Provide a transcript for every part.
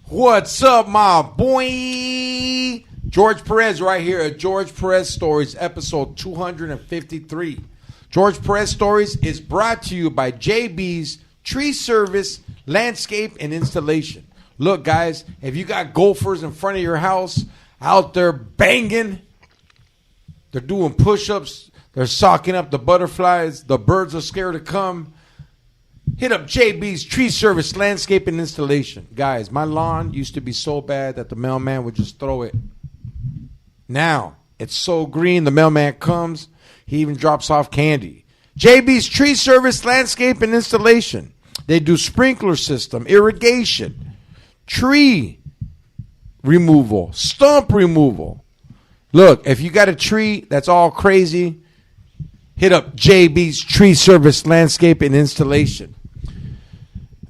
What's up, my boy? George Perez right here at George Perez Stories, episode 253. George Perez Stories is brought to you by JB's Tree Service, Landscape, and Installation. Look, guys, if you got golfers in front of your house out there banging, they're doing push-ups, they're socking up the butterflies, the birds are scared to come, hit up JB's Tree Service, Landscape, and Installation. Guys, my lawn used to be so bad that the mailman would just throw it. Now, it's so green, the mailman comes, he even drops off candy. JB's Tree Service, Landscape, and Installation. They do sprinkler system, irrigation, tree removal, stump removal. Look, if you got a tree that's all crazy, hit up JB's Tree Service, Landscape, and Installation.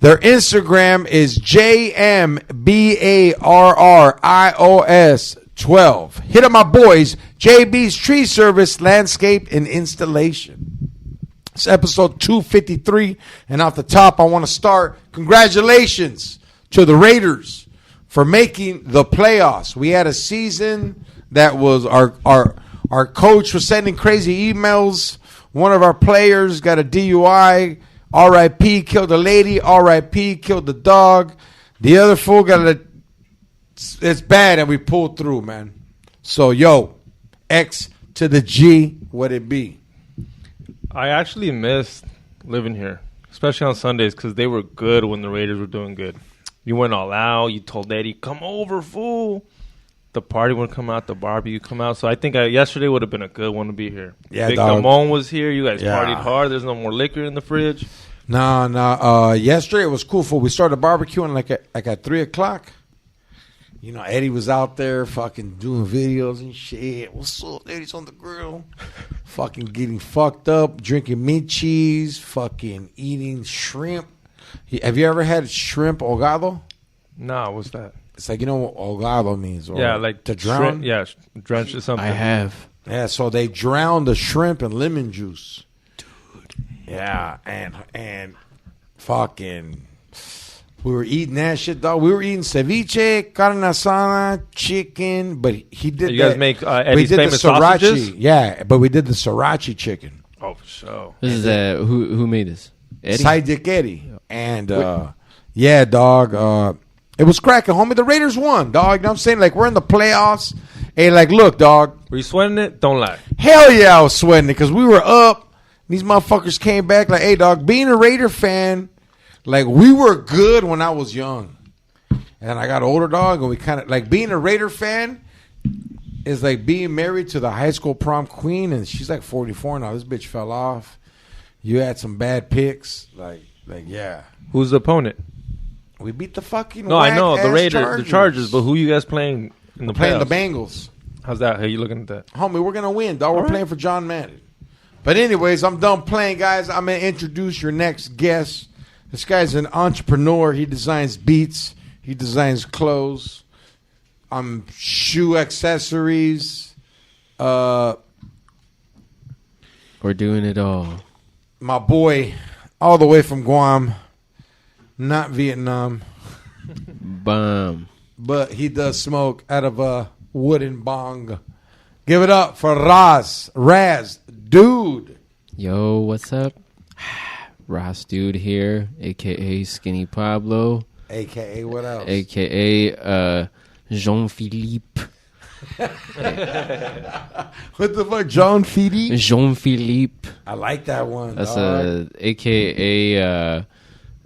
Their Instagram is JMBARRIOS12. Hit up my boys, JB's Tree Service, Landscape, and Installation. It's episode 253, and off the top, I want to start. Congratulations to the Raiders for making the playoffs. We had a season that was our coach was sending crazy emails. One of our players got a DUI. R.I.P. killed a lady. R.I.P. killed the dog. The other fool got it's bad, and we pulled through, man. So, yo, X to the G, what it be? I actually missed living here, especially on Sundays, because they were good when the Raiders were doing good. You went all out. You told Eddie, come over, fool. The party would come out. The barbecue come out. So I think yesterday would have been a good one to be here. Yeah, Big dog. Damone was here. You guys partied hard. There's no more liquor in the fridge. No. Yesterday it was cool. We started barbecuing like at 3 o'clock. You know, Eddie was out there fucking doing videos and shit. What's up? Eddie's on the grill. Fucking getting fucked up, drinking meat cheese, fucking eating shrimp. Have you ever had shrimp ahogado? Nah, what's that? It's like, you know what ahogado means? Or yeah, like to drown? drenched or something. I have. Yeah, so they drown the shrimp in lemon juice. Dude. Yeah, and fucking... We were eating that shit, dog. We were eating ceviche, carne asada, chicken, but he did. You guys make Eddie's famous sausages? Yeah, but we did the sriracha chicken. Oh, for sure. This is who made this? Eddie? Sidekick Eddie. And yeah, dog. It was cracking, homie. The Raiders won, dog. You know what I'm saying? Like, we're in the playoffs. Hey, like, look, dog. Were you sweating it? Don't lie. Hell yeah, I was sweating it because we were up. These motherfuckers came back like, hey, dog, being a Raider fan, like, we were good when I was young. And I got older, dog, and we kind of, like, being a Raider fan is like being married to the high school prom queen, and she's like 44 now. This bitch fell off. You had some bad picks. Like yeah. Who's the opponent? We beat the fucking No, I know, the Raiders, Chargers. the Chargers, but who you guys playing in the Playing playoffs? the Bengals. How's that? How you looking at that? Homie, we're going to win, dog. We're playing for John Madden. But anyways, I'm done playing, guys. I'm going to introduce your next guest. This guy's an entrepreneur. He designs beats. He designs clothes. Shoe accessories. We're doing it all. My boy, all the way from Guam. Not Vietnam. Bum. But he does smoke out of a wooden bong. Give it up for Ras Dude. Yo, what's up? Ras Dude here, a.k.a. Skinny Pablo. A.K.A. what else? A.k.a. Jean-Philippe. What the fuck? Jean-Philippe? Jean-Philippe. I like that one, That's dog. a.k.a.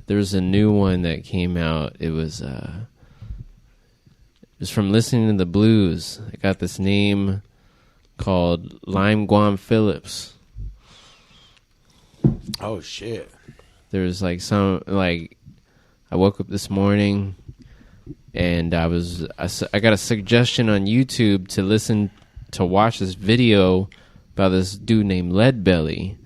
There's a new one that came out. It was from listening to the blues. I got this name called Lime Guam Phillips. Oh, shit. There's like I woke up this morning and I got a suggestion on YouTube to watch this video about this dude named Leadbelly.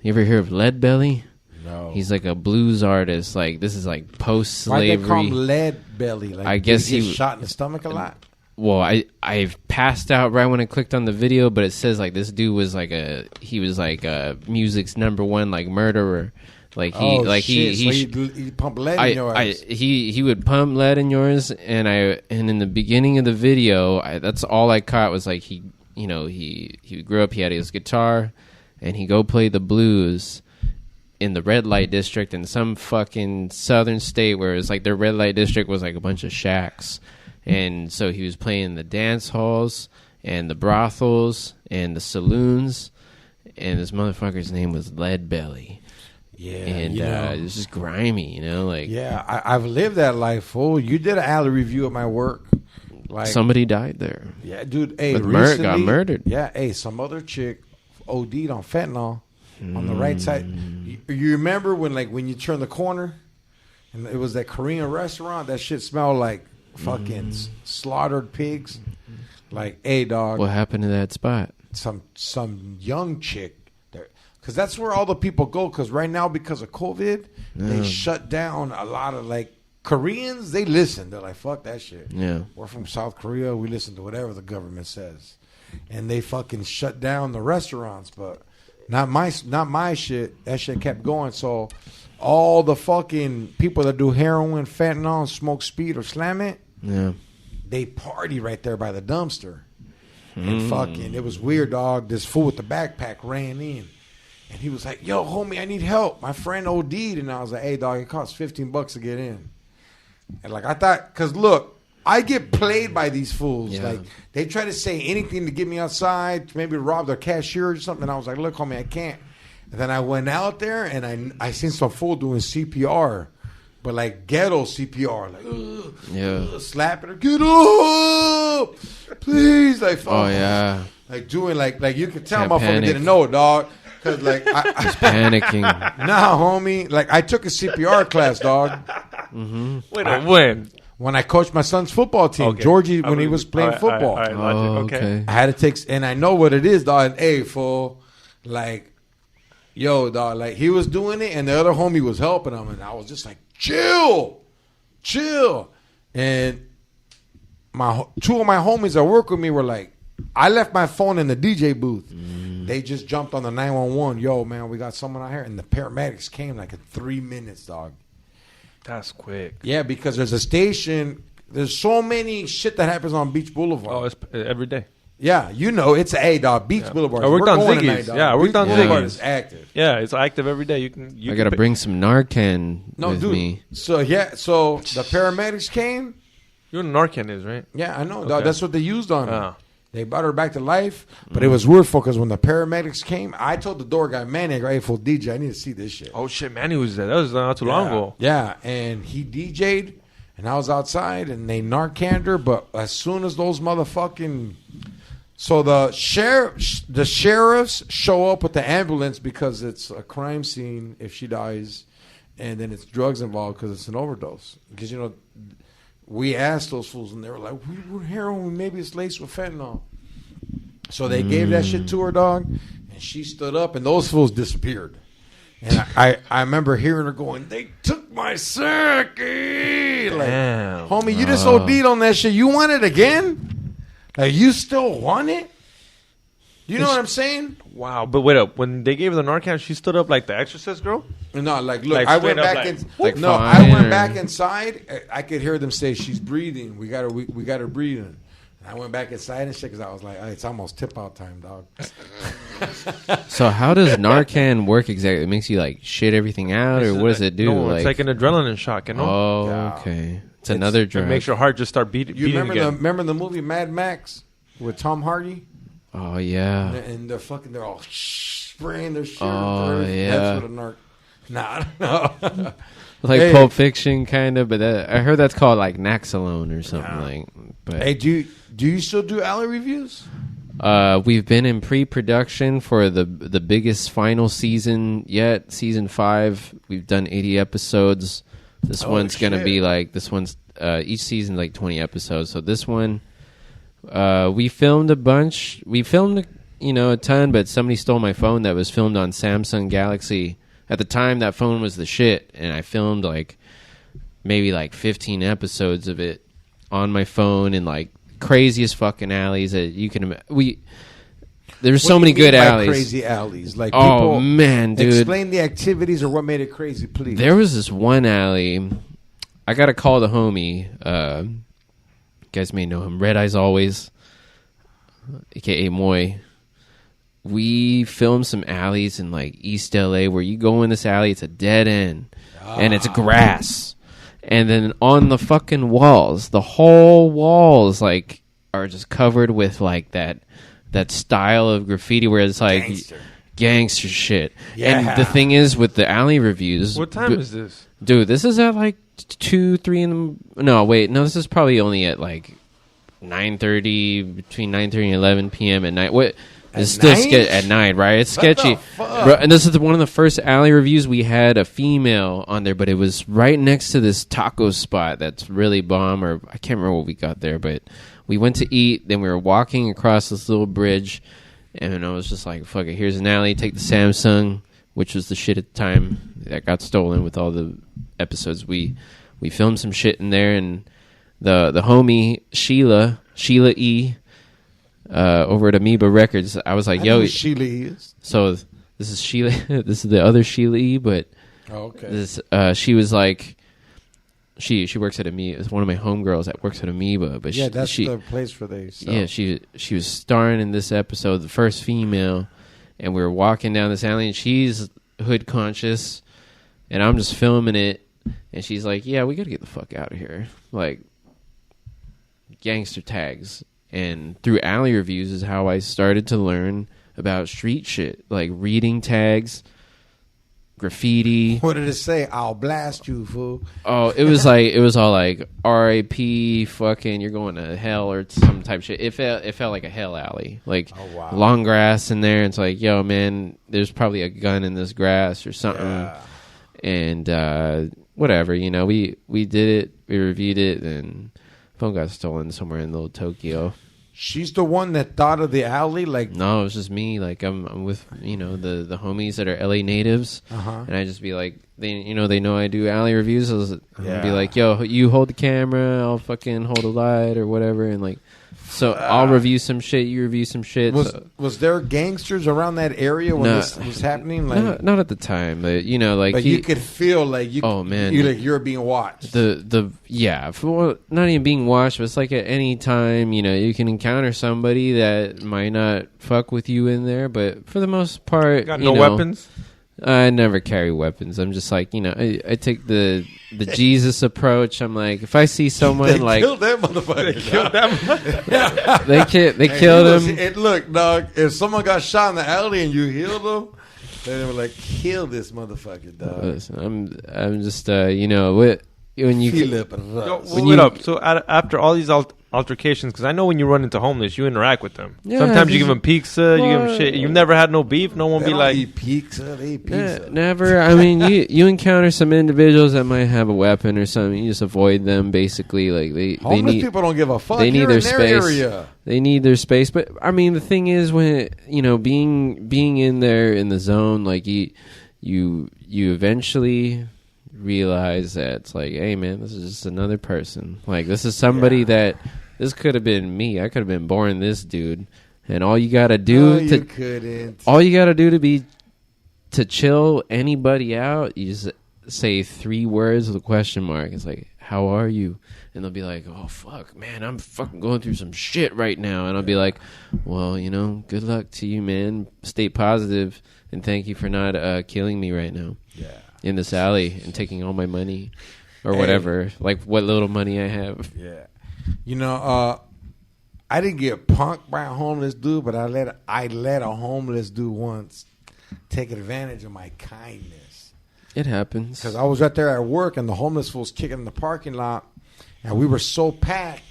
You ever hear of Leadbelly? No. He's like a blues artist. Like, this is like post-slavery. Why'd they call him Lead Belly? Like, I guess he he gets shot in the stomach a lot. Well, I passed out right when I clicked on the video, but it says like this dude was like music's #1 like murderer. Like So he'd pump lead in yours. He would pump lead in yours, and in the beginning of the video, that's all I caught was like he grew up, he had his guitar, and he go play the blues in the red light district in some fucking southern state where it's like their red light district was like a bunch of shacks, and so he was playing the dance halls and the brothels and the saloons, and this motherfucker's name was Lead Belly. Yeah, and it was just grimy, like. Yeah, I've lived that life, fool. You did an alley review at my work. Like somebody died there. Yeah, dude. Hey, recently, got murdered. Yeah, hey, some other chick OD'd on fentanyl on the right side. You remember when you turn the corner, and it was that Korean restaurant? That shit smelled like fucking slaughtered pigs. Like, hey, dog. What happened to that spot? Some young chick. Because that's where all the people go. Because right now, because of COVID, they shut down a lot of, like, Koreans. They listen. They're like, fuck that shit. Yeah. We're from South Korea. We listen to whatever the government says. And they fucking shut down the restaurants. But not my shit. That shit kept going. So all the fucking people that do heroin, fentanyl, smoke speed, or slam it, they party right there by the dumpster. And fucking, it was weird, dog. This fool with the backpack ran in. And he was like, yo, homie, I need help. My friend OD'd. And I was like, hey, dog, it costs $15 to get in. And, like, I thought, because, look, I get played by these fools. Yeah. Like, they try to say anything to get me outside, maybe rob their cashier or something. And I was like, look, homie, I can't. And then I went out there, and I seen some fool doing CPR. But, like, ghetto CPR. Like, slapping her. Get up! Please. Like, oh, yeah. Like, doing, like you could tell motherfucker didn't know, dog. Cause like I was panicking. Nah, homie. Like I took a CPR class, dog. When I coached my son's football team, Georgie, when he was playing football. Okay. I had to take, and I know what it is, dog. And hey, fool, like, yo, dog, like he was doing it, and the other homie was helping him, and I was just like, chill. And two of my homies that work with me were like, I left my phone in the DJ booth. They just jumped on the 911. Yo, man, we got someone out here. And the paramedics came like in 3 minutes, dog. That's quick. Yeah, because there's a station. There's so many shit that happens on Beach Boulevard. Oh, it's every day. Yeah, it's dog. Beach Boulevard. I worked on Ziggy's. I worked on Boulevard is active. Yeah, it's active every day. I got to bring some Narcan with me. So the paramedics came. You know what Narcan is, right? Yeah, I know, dog. That's what they used on her. They brought her back to life, but it was weird because when the paramedics came, I told the door guy, Manny, hey, full DJ, I need to see this shit. Oh, shit, Manny was there. That was not too long ago. Yeah, and he DJ'd, and I was outside, and they Narcaned her, but as soon as those motherfucking... So the sheriffs show up with the ambulance because it's a crime scene if she dies, and then it's drugs involved because it's an overdose. Because, we asked those fools, and they were like, we're heroin. Maybe it's laced with fentanyl. So they gave that shit to her, dog, and she stood up, and those fools disappeared. And I remember hearing her going, they took my circuit. Like, homie, you just OD'd on that shit. You want it again? Like, you still want it? You know what I'm saying? Wow. But wait up. When they gave her the Narcan, she stood up like the Exorcist girl? No, like, look, like I went back back inside. I could hear them say, she's breathing. We got her breathing. And I went back inside and shit because I was like, it's almost tip-out time, dog. So how does Narcan work exactly? It makes you, like, shit everything out, or what does it do? No, it's like an adrenaline shock, you know? Oh, yeah. Okay. It's another drug. It makes your heart just start beating again. Remember the movie Mad Max with Tom Hardy? Oh, yeah. And they're all spraying their shit. Oh, yeah. That's what a narc... Nah, no. Like Pulp Fiction, kind of, but I heard that's called, like, Naxalone or something. Like. But hey, do you still do alley reviews? We've been in pre-production for the biggest final season yet, season 5. We've done 80 episodes. This one's going to be like, each season's like 20 episodes. So this one, we filmed a bunch. We filmed, a ton, but somebody stole my phone that was filmed on Samsung Galaxy. At the time, that phone was the shit, and I filmed maybe 15 episodes of it on my phone in craziest fucking alleys that you can imagine. There's so many good alleys. Crazy alleys. Like, oh people man, dude. Explain the activities or what made it crazy, please. There was this one alley. I got to call the homie. You guys may know him. Red Eyes Always, a.k.a. Moy. We filmed some alleys in like East LA where you go in this alley, it's a dead end, and it's grass. And then on the fucking walls, the whole walls like are just covered with like that style of graffiti where it's like gangster shit. Yeah. And the thing is with the alley reviews. What time is this? Dude, this is at like 2, 3 in the... No, wait. No, this is probably only at like 9:30, between 9:30 and 11 p.m. at night. What? It's still at night, right? It's sketchy. Bro, and this is one of the first alley reviews. We had a female on there, but it was right next to this taco spot that's really bomb. Or I can't remember what we got there, but we went to eat. Then we were walking across this little bridge, and I was just like, fuck it, here's an alley. Take the Samsung, which was the shit at the time that got stolen with all the episodes. We filmed some shit in there, and the homie Sheila E. Over at Amoeba Records, I was like, "Yo, Sheila is." So this is Sheila. This is the other Sheila E. But this, she was like, she works at Amoeba. It's one of my homegirls that works at Amoeba. But yeah, that's the place for they. Sell. Yeah, she was starring in this episode, the first female, and we were walking down this alley, and she's hood conscious, and I'm just filming it, and she's like, "Yeah, we gotta get the fuck out of here," like gangster tags. And through alley reviews is how I started to learn about street shit, like reading tags, graffiti. What did it say? I'll blast you, fool. Oh, it was all like R.I.P. fucking you're going to hell or some type of shit. It felt like a hell alley, like long grass in there. It's like, yo, man, there's probably a gun in this grass or something. Yeah. And whatever, you know, we did it, we reviewed it, and phone got stolen somewhere in little Tokyo. She's the one that thought of the alley, like no, it was just me. Like I'm with the homies that are LA natives, and I just be like they know I do alley reviews. I'd be like, yo, you hold the camera, I'll fucking hold a light or whatever, and like so I'll review some shit, you review some shit. Was there gangsters around that area when this was happening? Like not at the time, but like you could feel like you. Oh man, you're being watched. Not even being watched, but it's like at any time, you can encounter somebody that might not fuck with you in there, but for the most part, got no weapons. I never carry weapons. I'm just like, I take the Jesus approach. I'm like, if I see someone they like killed that motherfucker. They killed him. Look, dog, if someone got shot in the alley and you healed them, they were like, kill this motherfucker, dog. Listen, I'm just when you up. So after all these altercations, because I know when you run into homeless, you interact with them. Yeah, sometimes you give them pizza, you give them shit. You've never had no beef. No one they be like, eat pizza. They eat pizza. Never. I mean, you encounter some individuals that might have a weapon or something. You just avoid them. Basically, like they need people don't give a fuck. They need their space. Area. They need their space. But I mean, the thing is, when being in there in the zone, like you eventually realize that it's like, hey man, this is just another person. Like this is somebody that this could have been me. I could have been born this dude. And all you gotta do to chill anybody out, you just say 3 words with a question mark. It's like, how are you? And they'll be like, oh fuck, man, I'm fucking going through some shit right now. And I'll be like, well, good luck to you, man. Stay positive, and thank you for not killing me right now. Yeah. In this alley and taking all my money or whatever, like what little money I have. Yeah. I didn't get punked by a homeless dude, but I let a homeless dude once take advantage of my kindness. It happens. Because I was right there at work and the homeless fool was kicking in the parking lot, and we were so packed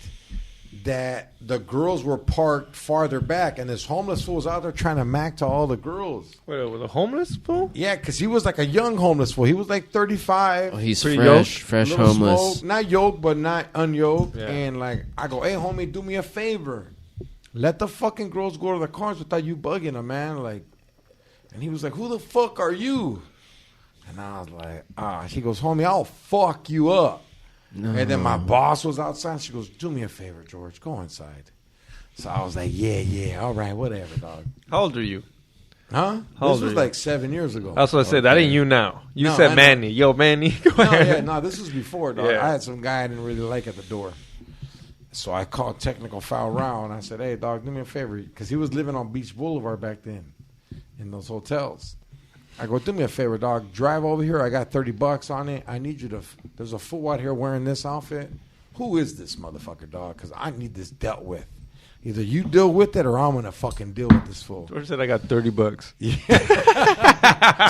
that the girls were parked farther back, and this homeless fool was out there trying to mac to all the girls. Wait, was a homeless fool? Yeah, because he was like a young homeless fool. He was like 35. Oh, he's fresh homeless. Smoke, not yoked, but not unyoked. Yeah. And like, I go, hey, homie, do me a favor. Let the fucking girls go to the cars without you bugging them, man. Like, and he was like, who the fuck are you? And I was like, he goes, homie, I'll fuck you up. No. And then my boss was outside. She goes, do me a favor, George. Go inside. So I was like, yeah, all right, whatever, dog. How old are you? Huh? How old This was are you? like 7 years ago. That's what I said. That ain't you now. You No, I said know. Manny. Yo, Manny. Go No, ahead. this was before, dog. Yeah. I had some guy I didn't really like at the door. So I called technical foul round. I said, hey, dog, do me a favor. Because he was living on Beach Boulevard back then in those hotels. I go, do me a favor, dog. Drive over here. I got $30 on it. I need you to. There's a fool out here wearing this outfit. Who is this motherfucker, dog? Because I need this dealt with. Either you deal with it or I'm going to fucking deal with this fool. George said I got $30.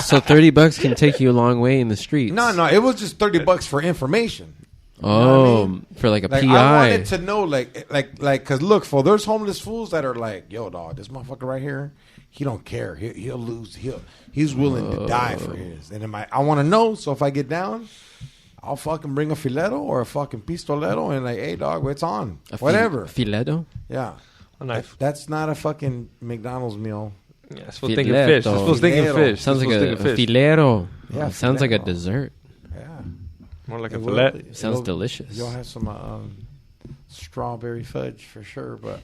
So $30 can take you a long way in the streets. No, it was just $30 for information. Oh, what I mean? for like a Like, PI. I wanted to know, because look, fool, there's homeless fools that are like, yo, dog, this motherfucker right here, he don't care. He'll lose. He's willing to die for his. And I want to know, so if I get down, I'll fucking bring a fileto or a fucking pistoleto and like, hey, dog, it's on. Whatever. Fileto? Yeah. A knife. That's not a fucking McDonald's meal. Yeah, it's supposed thinking fish. It's supposed thinking Filero. fish. Sounds like It's supposed a thinking fish. filero. Yeah, It sounds like a filero. dessert. Yeah. More like a It will- fillet. Sounds it'll- delicious. You'll have some strawberry fudge for sure. But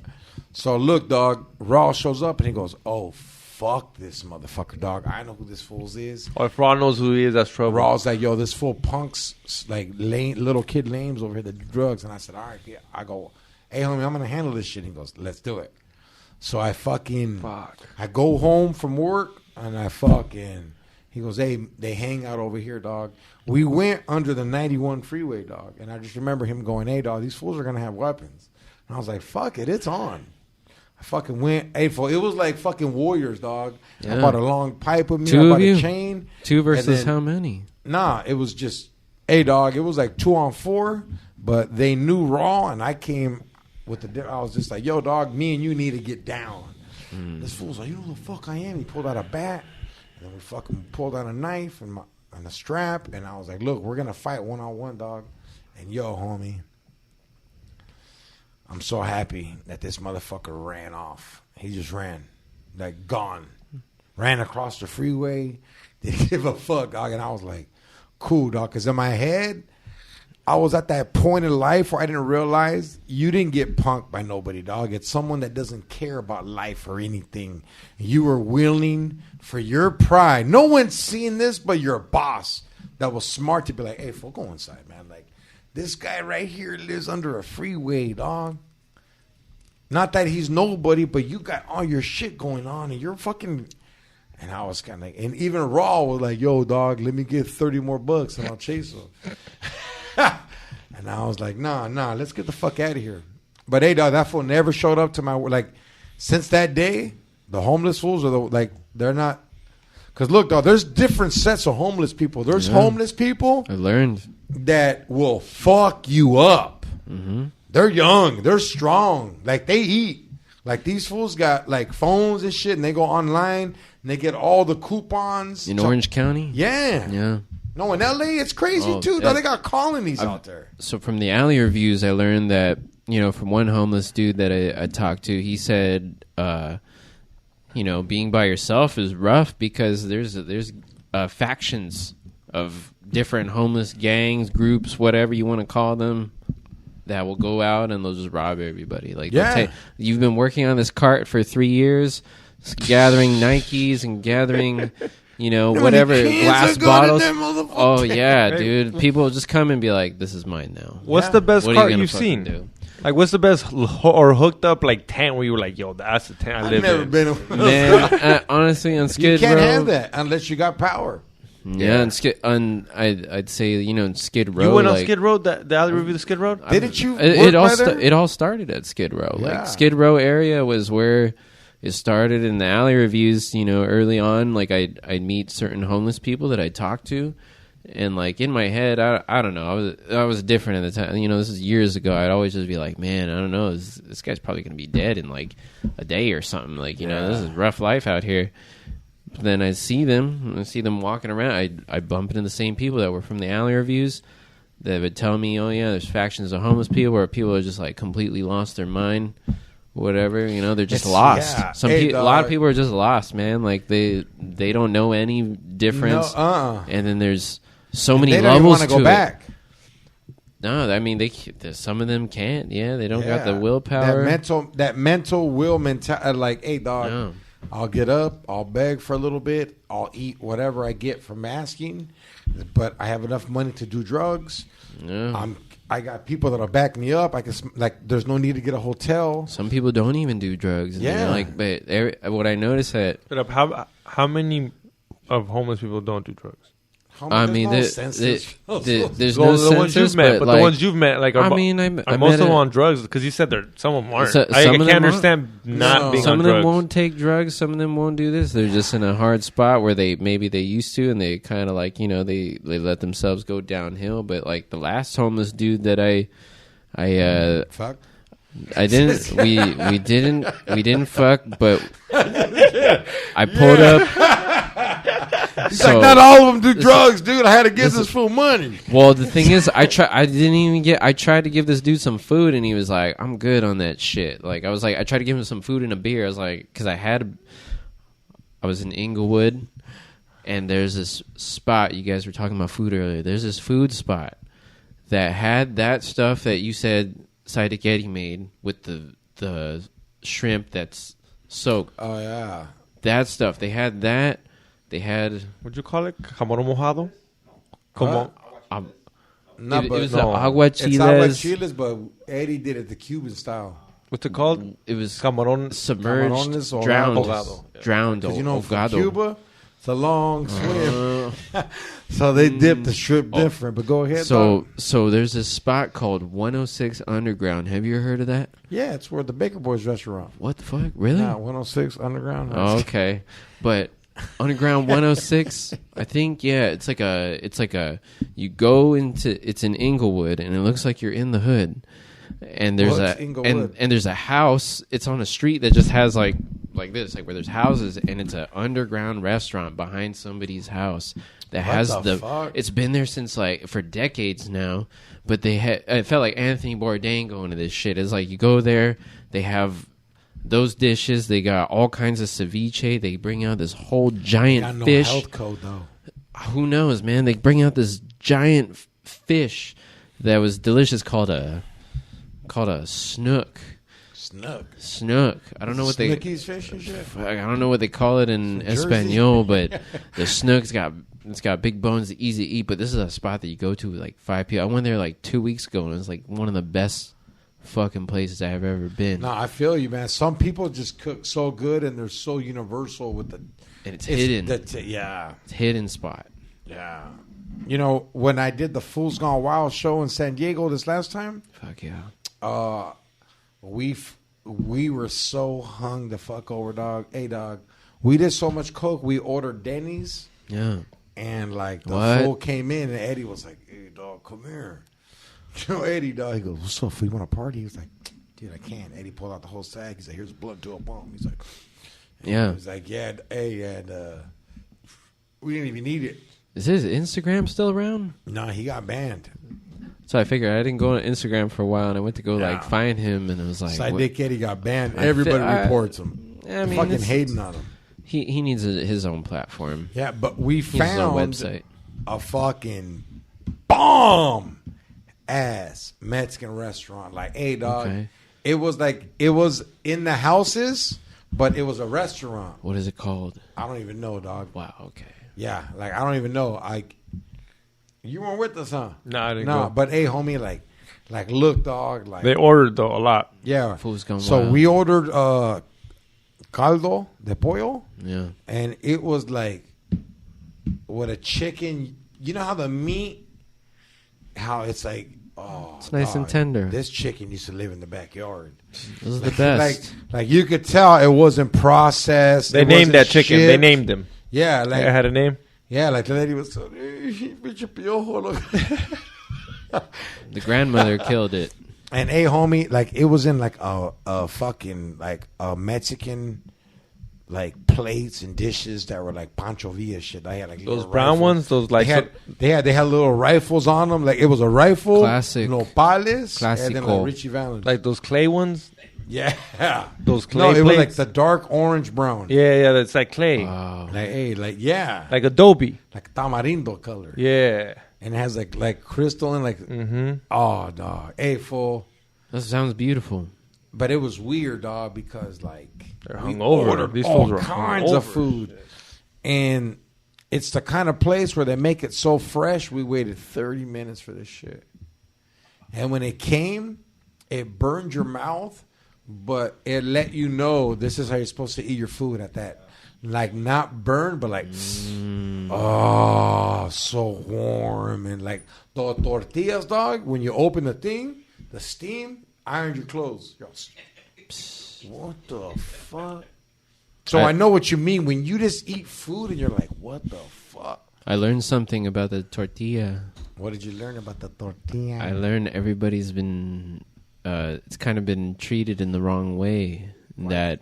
so look, dog. Raw shows up and he goes, "Oh fuck this motherfucker, dog. I know who this fool's is." Or if Ron knows who he is, that's trouble. Raw's like, "Yo, this fool punks like little kid lames over here that do drugs." And I said, "All right, yeah." I go, "Hey, homie, I'm gonna handle this shit." He goes, "Let's do it." So I fucking I go home from work and I fucking. He goes, hey, they hang out over here, dog. We went under the 91 freeway, dog. And I just remember him going, hey, dog, these fools are going to have weapons. And I was like, fuck it, it's on. I fucking went, hey, fool, it was like fucking warriors, dog. I Yeah. bought a long pipe with me. Two I of bought you? a chain. Two versus then- how many? Nah, it was just, hey, dog, it was like 2-on-4. But they knew Raw, and I came with I was just like, yo, dog, me and you need to get down. This fool's like, you know who the fuck I am? He pulled out a bat. And then we fucking pulled out a knife and a strap. And I was like, look, we're going to fight one-on-one, dog. And yo, homie, I'm so happy that this motherfucker ran off. He just ran. Like, gone. Ran across the freeway. Didn't give a fuck, dog. And I was like, cool, dog. Because in my head, I was at that point in life where I didn't realize you didn't get punked by nobody, dog. It's someone that doesn't care about life or anything. You were willing for your pride. No one's seen this but your boss that was smart to be like, hey, fool, go inside, man. Like, this guy right here lives under a freeway, dog. Not that he's nobody, but you got all your shit going on and you're fucking... And I was kind of like... And even Raw was like, yo, dog, let me get 30 more bucks and I'll chase him. And I was like, nah, let's get the fuck out of here. But hey, dog, that fool never showed up to my like. Since that day, the homeless fools are they're not. Because look, dog, there's different sets of homeless people. There's homeless people I learned. that will fuck you up. Mm-hmm. They're young, they're strong, like they eat. Like these fools got like phones and shit, and they go online and they get all the coupons In Orange County? Yeah. Yeah. No, in LA, it's crazy Oh, too. yeah. They got colonies out there. So from the alley reviews, I learned that, from one homeless dude that I talked to, he said, being by yourself is rough because there's factions of different homeless gangs, groups, whatever you want to call them, that will go out and they'll just rob everybody. Like, Yeah. You've been working on this cart for 3 years, gathering Nikes and gathering... whatever, many cans glass are good in bottles. them motherfuckers? Oh, yeah, dude. People will just come and be like, this is mine now. What's Yeah. the best What are you cart gonna you've fucking seen? do? Like, what's the best or hooked up like tent where you were like, yo, that's the tent I I've live never in? been. In Man, honestly, on Skid you can't Row. have that unless you got power. Yeah, I'd say, in Skid Row. You went on like, Skid Row, the alley review the Skid Row? Didn't you? It all work by there? it all started at Skid Row. Yeah. Like Skid Row area was where it started in the alley reviews. Early on, like I'd meet certain homeless people that I'd talk to, and like in my head, I don't know, I was different at the time. This is years ago. I'd always just be like, man, I don't know, this guy's probably gonna be dead in like a day or something. Like this is rough life out here. But then I see them walking around. I bump into the same people that were from the alley reviews that would tell me, oh yeah, there's factions of homeless people where people are just like completely lost their mind, whatever. They're just lost. Yeah. Hey, A lot of dog. people are just lost, man. Like they don't know any difference. No, And then there's so many They don't even levels want to go it. back. No, I mean some of them can't. Yeah, they don't got the willpower. That mental will mentality. Like, hey, dog, No. I'll get up, I'll beg for a little bit, I'll eat whatever I get from masking, but I have enough money to do drugs. No. I got people that'll back me up. I can there's no need to get a hotel. Some people don't even do drugs. And they're like, but what I noticed that. But how many of homeless people don't do drugs? I mean, there's no the ones you've met, but the ones you've met, like, are most of them on drugs? Because you said some of them aren't. I can't understand not being on drugs. Some of them won't take drugs. Some of them won't do this. They're just in a hard spot where they used to, and they kind of like they let themselves go downhill. But like the last homeless dude that I fuck. I didn't. We didn't fuck, but I pulled up. He's like, not all of them do drugs, dude. I had to give this fool money. Well, the thing is, I tried to give this dude some food, and he was like, "I'm good on that shit." Like, I tried to give him some food and a beer. I was like, because I was in Inglewood, and there's this spot. You guys were talking about food earlier. There's this food spot that had that stuff that you said Sidic Eddie made with the shrimp that's soaked. Oh yeah, that stuff. They had that. They had... What'd you call it? Camarón mojado? Como... it was aguachiles. It's aguachiles, but Eddie did it the Cuban style. What's it called? It was camarón submerged, drowned. Because from Cuba, it's a long swim. So they dip the shrimp different. But go ahead. So there's this spot called 106 Underground. Have you ever heard of that? Yeah, it's where the Baker Boys restaurant. What the fuck? Really? Yeah, 106 Underground. Oh, okay. But... Underground 106, I think. Yeah, it's like a. You go into. It's in Inglewood, and it looks like you're in the hood. And there's and there's a house. It's on a street that just has like this, like where there's houses, and it's an underground restaurant behind somebody's house that has fuck? It's been there since like for decades now. But it felt like Anthony Bourdain going to this shit. It's like you go there, they have. Those dishes, they got all kinds of ceviche. They bring out this whole giant fish. No health code though. Who knows, man? They bring out this giant fish that was delicious, called a snook. Snook. I don't know what Snookies fish and shit. I don't know what they call it in Espanol, but the snook's got big bones, easy to eat. But this is a spot that you go to with like 5 people. I went there like 2 weeks ago, and it was like one of the best fucking places I have ever been. No, I feel you, man. Some people just cook so good, and they're so universal with and it's hidden. It's hidden spot. Yeah. You know, when I did the Fools Gone Wild show in San Diego this last time, fuck yeah. We were so hung the fuck over, dog. Hey, dog. We did so much coke. We ordered Denny's. Yeah. And like the fool came in, and Eddie was like, "Hey, dog, come here." You know, Eddie, dog, he goes, "What's up? You want to party?" He was like, "Dude, I can't." Eddie pulled out the whole sack. He's like, "Here's blood to a bomb." He's like, "Yeah." He's like, "Yeah, hey, and we didn't even need it." Is his Instagram still around? No, he got banned. So I figured I didn't go on Instagram for a while, and I went to go like find him, and it was like, Sidic Eddie got banned. Everybody reports him. I mean, fucking hating on him. He needs his own platform. Yeah, but we his own found website. A fucking bomb ass Mexican restaurant. Like, hey, dog, it was in the houses, but it was a restaurant. What is it called? I don't even know, dog. Wow. Okay. Yeah, like I don't even know. You weren't with us, huh? No, I didn't go. But hey, homie, like look, dog. Like they ordered though a lot. Yeah. Food's gone so wild. we ordered caldo de pollo. Yeah. And it was like with a chicken. You know how the meat, how it's like, oh, it's nice and tender. This chicken used to live in the backyard. Those are the best. Like you could tell it wasn't processed. They named that chicken. They named him. Yeah, like it had a name. Yeah, like the lady was so. The grandmother killed it. And hey, homie, like it was in like a fucking like a Mexican like plates and dishes that were like Pancho Villa shit. I had like those brown ones. Those like they had little rifles on them. Like it was a rifle, classic, nopales, classic, and then like Richie Valens, like those clay ones. Yeah, those clay. No, it plates. was like the dark orange brown. Yeah, that's like clay. Wow. Like hey, like yeah, like adobe, like tamarindo color. Yeah. and it has like crystal and like. Oh, dog. Hey, fool. That sounds beautiful. But it was weird, dog, because like They're we hungover. ordered These all fools are kinds of hungover. food, and it's the kind of place where they make it so fresh. We waited 30 minutes for this shit, and when it came, it burned your mouth, but it let you know this is how you're supposed to eat your food at that. Like not burned, but like, oh, so warm. And like the tortillas, dog, when you open the thing, the steam ironed your clothes. Yo, what the fuck? So I know what you mean when you just eat food and you're like, what the fuck? I learned something about the tortilla. What did you learn about the tortilla? I learned everybody's been, it's kind of been treated in the wrong way. What? That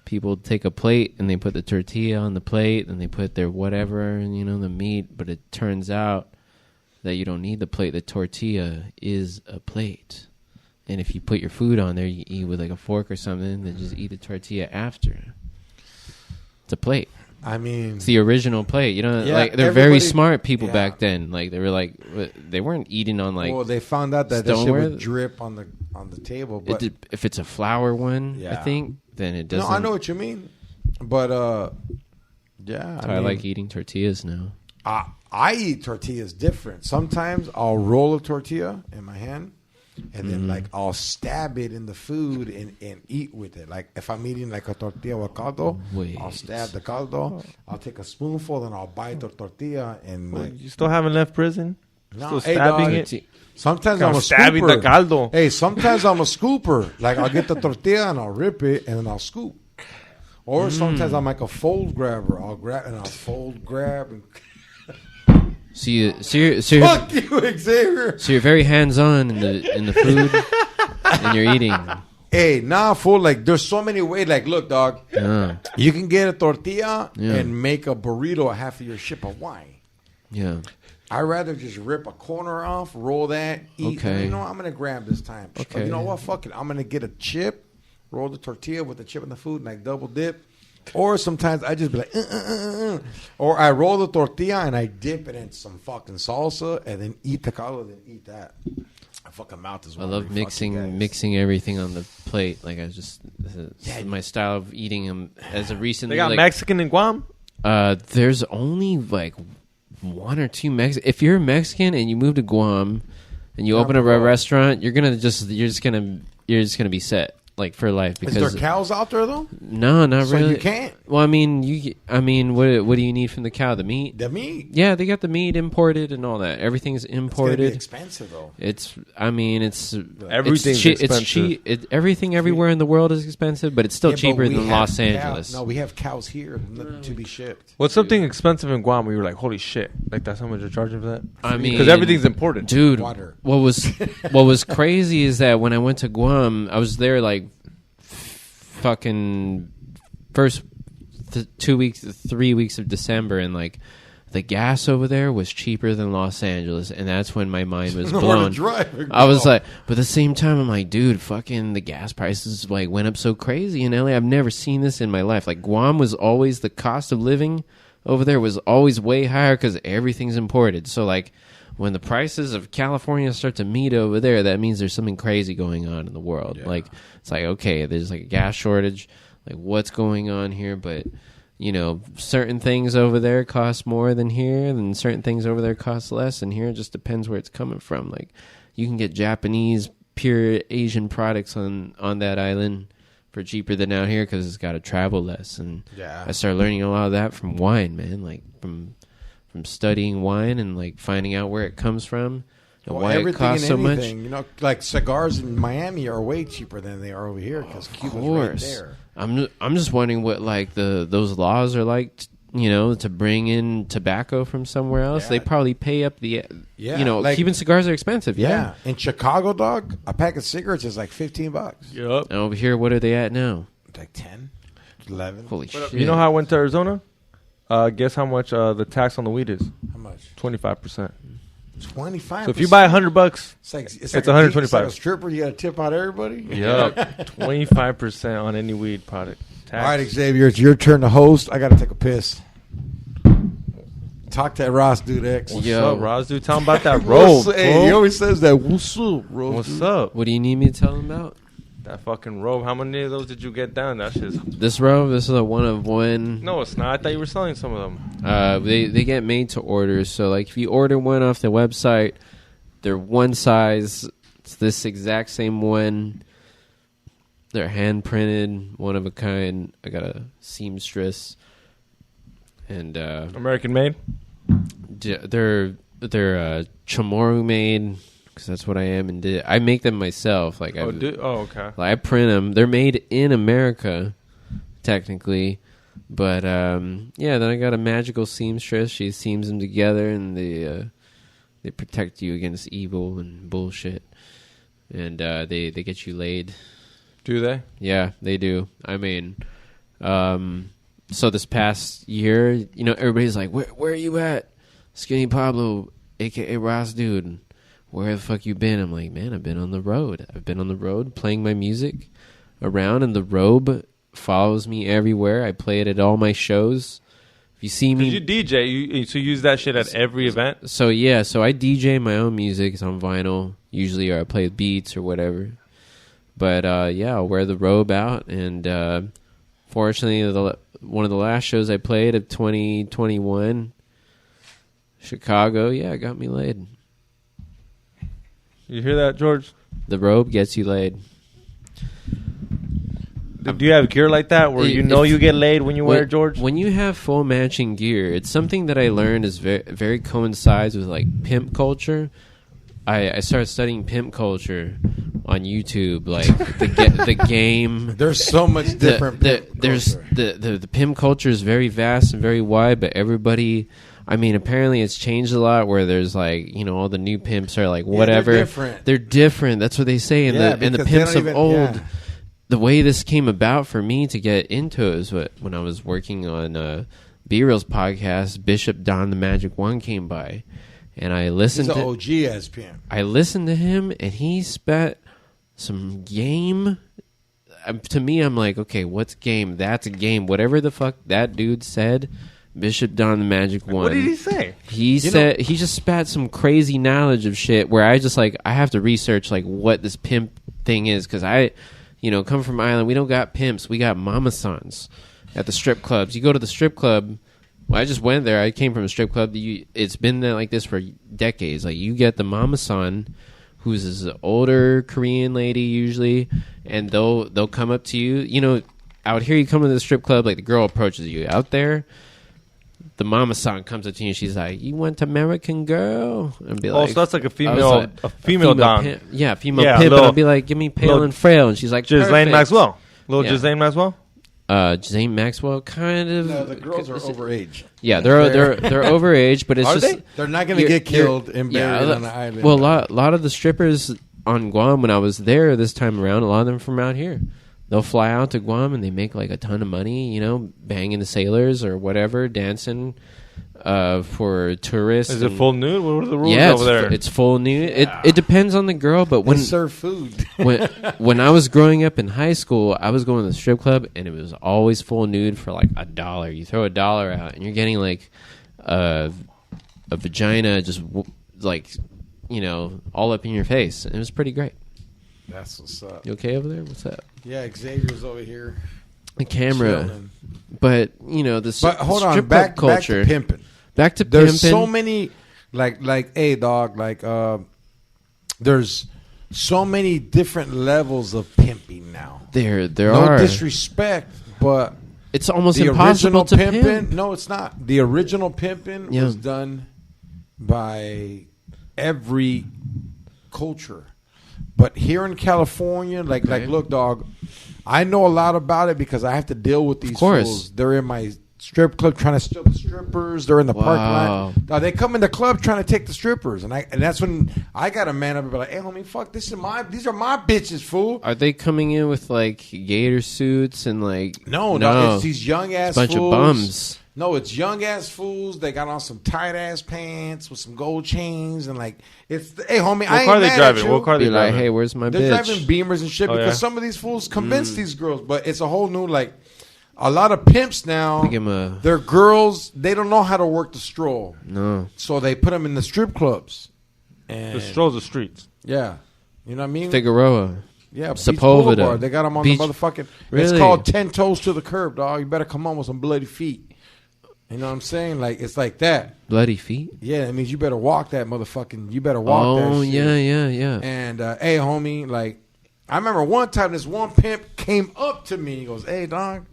people take a plate and they put the tortilla on the plate and they put their whatever and, the meat. But it turns out that you don't need the plate. The tortilla is a plate. And if you put your food on there, you eat with like a fork or something, then just eat the tortilla after. It's a plate. I mean, it's the original plate. Like they're very smart people back then. Like they were like they weren't eating on like. Well, they found out that this shit stoneware. would drip on the table. But If it's a flour one, I think then it doesn't. No, I know what you mean, but yeah. So I like eating tortillas now. I eat tortillas different. Sometimes I'll roll a tortilla in my hand. And then, like, I'll stab it in the food and eat with it. Like, if I'm eating, like, a tortilla with caldo, I'll stab the caldo. I'll take a spoonful, and I'll bite the tortilla. And like, You still haven't left prison? no, Still stabbing dog, it? Sometimes I'm a Stabbing scooper. the caldo. Hey, sometimes I'm a scooper. Like, I'll get the tortilla, and I'll rip it, and then I'll scoop. Or sometimes I'm like a fold grabber. I'll grab, and I'll fold grab, and... So you're Fuck you, Xavier. So you're very hands on in the food and you're eating. Hey, nah, fool. Like, there's so many ways. Like, look, dog. Yeah. You can get a tortilla and make a burrito half of your ship of wine. Yeah. I'd rather just rip a corner off, roll that, eat. Okay. You know what? I'm going to grab this time. Okay. You know what? Fuck it. I'm going to get a chip, roll the tortilla with the chip in the food, and like double dip. Or sometimes I just be like, Or I roll the tortilla and I dip it in some fucking salsa and then eat the caldo, then eat that. My fucking mouth is I love watering. Fuck you guys. mixing everything on the plate. Like this is my style of eating them. As a recent, They got Mexican in Guam? There's only like one or two Mexican. If you're Mexican and you move to Guam and you open up a restaurant, you're just gonna be set. Like for life, because is there cows out there though? No, not so really. You can't. Well, I mean, what do you need from the cow? The meat. The meat. Yeah, they got the meat imported and all that. Everything's imported. It's gonna be expensive though. It's everything's It's expensive. cheap. Everything everywhere in the world is expensive, but it's still cheaper than Los Angeles. No, we have cows here to be shipped. What's something expensive in Guam where you were like, holy shit, like that's how much you're charging for that? I mean, because everything's imported, dude. Water. What was crazy is that when I went to Guam, I was there like fucking first 3 weeks of December, and like the gas over there was cheaper than Los Angeles, and that's when my mind was blown. I was like, but at the same time, I'm like, dude, fucking the gas prices like went up so crazy in LA. I've never seen this in my life. Like Guam was always, the cost of living over there was always way higher because everything's imported. So like when the prices of California start to meet over there, that means there's something crazy going on in the world. Yeah. Like it's like, okay, there's like a gas shortage. Like what's going on here? But certain things over there cost more than here, and certain things over there cost less. And here it just depends where it's coming from. Like you can get Japanese, pure Asian products on that island for cheaper than out here because it's got to travel less. And I started learning a lot of that from wine, man. Like from studying wine and like finding out where it comes from and why it costs so much. Like cigars in Miami are way cheaper than they are over here because Cuba's right there. I'm just wondering what like those laws are like, to bring in tobacco from somewhere else. Yeah. They probably pay up the like, Cuban cigars are expensive. Yeah. In Chicago, dog, a pack of cigarettes is like $15. Yep. And over here, what are they at now? Like 10, 11. Holy shit! You know how I went to Arizona? Guess how much the tax on the weed is? How much? 25%. 25%. So if you buy $100, it's like 125. It's like a stripper. You got to tip out everybody. Yep, 25% on any weed product. Tax. All right, Xavier, it's your turn to host. I got to take a piss. talk to Ras Dude X. What's Yo. up, Ras Dude? Tell him about that robe. Hey, he always says that. What's up, bro? What's up? What do you need me to tell them about? That fucking robe. How many of those did you get down? That shit's... This robe, this is a one of one. No, it's not. I thought you were selling some of them. They get made to order. So like if you order one off the website, they're one size. It's this exact same one. They're hand printed, one of a kind. I got a seamstress, and American made? they're Chamorro made. Because that's what I am, and I make them myself. Like okay. Like I print them. They're made in America, technically, but yeah. Then I got a magical seamstress. She seams them together, and they protect you against evil and bullshit. And they get you laid. Do they? Yeah, they do. I mean, so this past year, you know, everybody's like, "Where are you at, Skinny Pablo, aka Ras Dude? Where the fuck you been?" I'm like, man, I've been on the road. I've been on the road playing my music around, and the Robe follows me everywhere. I play it at all my shows. If you see me... Did you DJ? So you use that shit at every event? So, yeah. So I DJ my own music. It's on vinyl, usually, or I play beats or whatever. But, yeah, I'll wear the Robe out. And fortunately, one of the last shows I played of 2021, Chicago, yeah, got me laid. You hear that, George? The Robe gets you laid. Do you have gear like that where you get laid when you wear it, George? When you have full matching gear, it's something that I learned is very, very coincides with like pimp culture. I started studying pimp culture on YouTube, like the game. There's so much different. The pimp culture is very vast and very wide, but everybody. I mean, apparently it's changed a lot. Where there's like, you know, all the new pimps are like whatever. They're different. They're different. That's what they say. And the pimps of old. Yeah. The way this came about for me to get into it is when I was working on B-Real's podcast. Bishop Don the Magic One came by, and I listened. He's an OG as pimp. I listened to him, and he spat some game. To me, I'm like, okay, what's game? That's a game. Whatever the fuck that dude said. Bishop Don the Magic One. What did he say? He just spat some crazy knowledge of shit where I just like I have to research like what this pimp thing is because I, you know, come from Ireland. We don't got pimps. We got mama sons at the strip clubs. You go to the strip club. Well, I just went there. I came from a strip club. It's been like this for decades. Like you get the mama son, who's this older Korean lady usually, and they'll come up to you. You know, out here you come to the strip club, like the girl approaches you. Out there, the mama son comes up to you and she's like, "You went to American Girl?" And be like, so that's like a female don. Pimp. Yeah, female pimp. And I'll be like, "Give me pale and frail," and she's like, Ghislaine Maxwell. Ghislaine Maxwell. Ghislaine Maxwell, kind of. No, the girls are overage. Yeah, they're overage, but it's are just they? They're not going to get killed and buried on the island. Well, a lot of the strippers on Guam when I was there this time around, a lot of them from out here. They'll fly out to Guam and they make like a ton of money, you know, banging the sailors or whatever, dancing for tourists. Is it full nude? What are the rules over there? It's full nude. It depends on the girl, but when they serve food. when I was growing up in high school, I was going to the strip club and it was always full nude for like $1. You throw $1 out and you're getting like a vagina just like, you know, all up in your face. And it was pretty great. That's what's up. You okay over there? What's up? Yeah, Xavier's over here. The camera. Chilling. But, you know, the hold on, strip back culture. to pimping. Back to There's pimping. so many, like, hey, dog, like, there's so many different levels of pimping now. There no are. No disrespect, but it's almost the impossible original to pimping. pimp. No, it's not. The original pimping Yeah. was done by every culture. But here in California, like, look, dog, I know a lot about it because I have to deal with these fools. They're in my strip club trying to steal the strippers. They're in the parking lot. Now, they come in the club trying to take the strippers, and that's when I got a man up and be like, "Hey, homie, fuck, these are my bitches, fool." Are they coming in with like gator suits and like? No, it's these young ass bunch fools. Of bums. No, it's young ass fools. They got on some tight ass pants with some gold chains and like it's. Hey, homie, I ain't car they mad driving? at you. What car they driving? Like, hey, where's my They're bitch? driving Beamers and shit because yeah? some of these fools convince these girls, but it's a whole new like A lot of pimps now, Give him a their girls, they don't know how to work the stroll. no. So they put them in the strip clubs. And The strolls the streets. yeah. You know what I mean? Figueroa. Yeah, Beach Sepulveda. Boulevard. They got them on Beach- the motherfucking. It's Really? called 10 Toes to the Curb, dog. You better come on with some bloody feet. You know what I'm saying? Like, it's like that. Bloody feet. Yeah, it means you better walk that motherfucking. You better walk that Oh shit. yeah. And hey, homie, like, I remember one time this one pimp came up to me. He goes, "Hey, dog,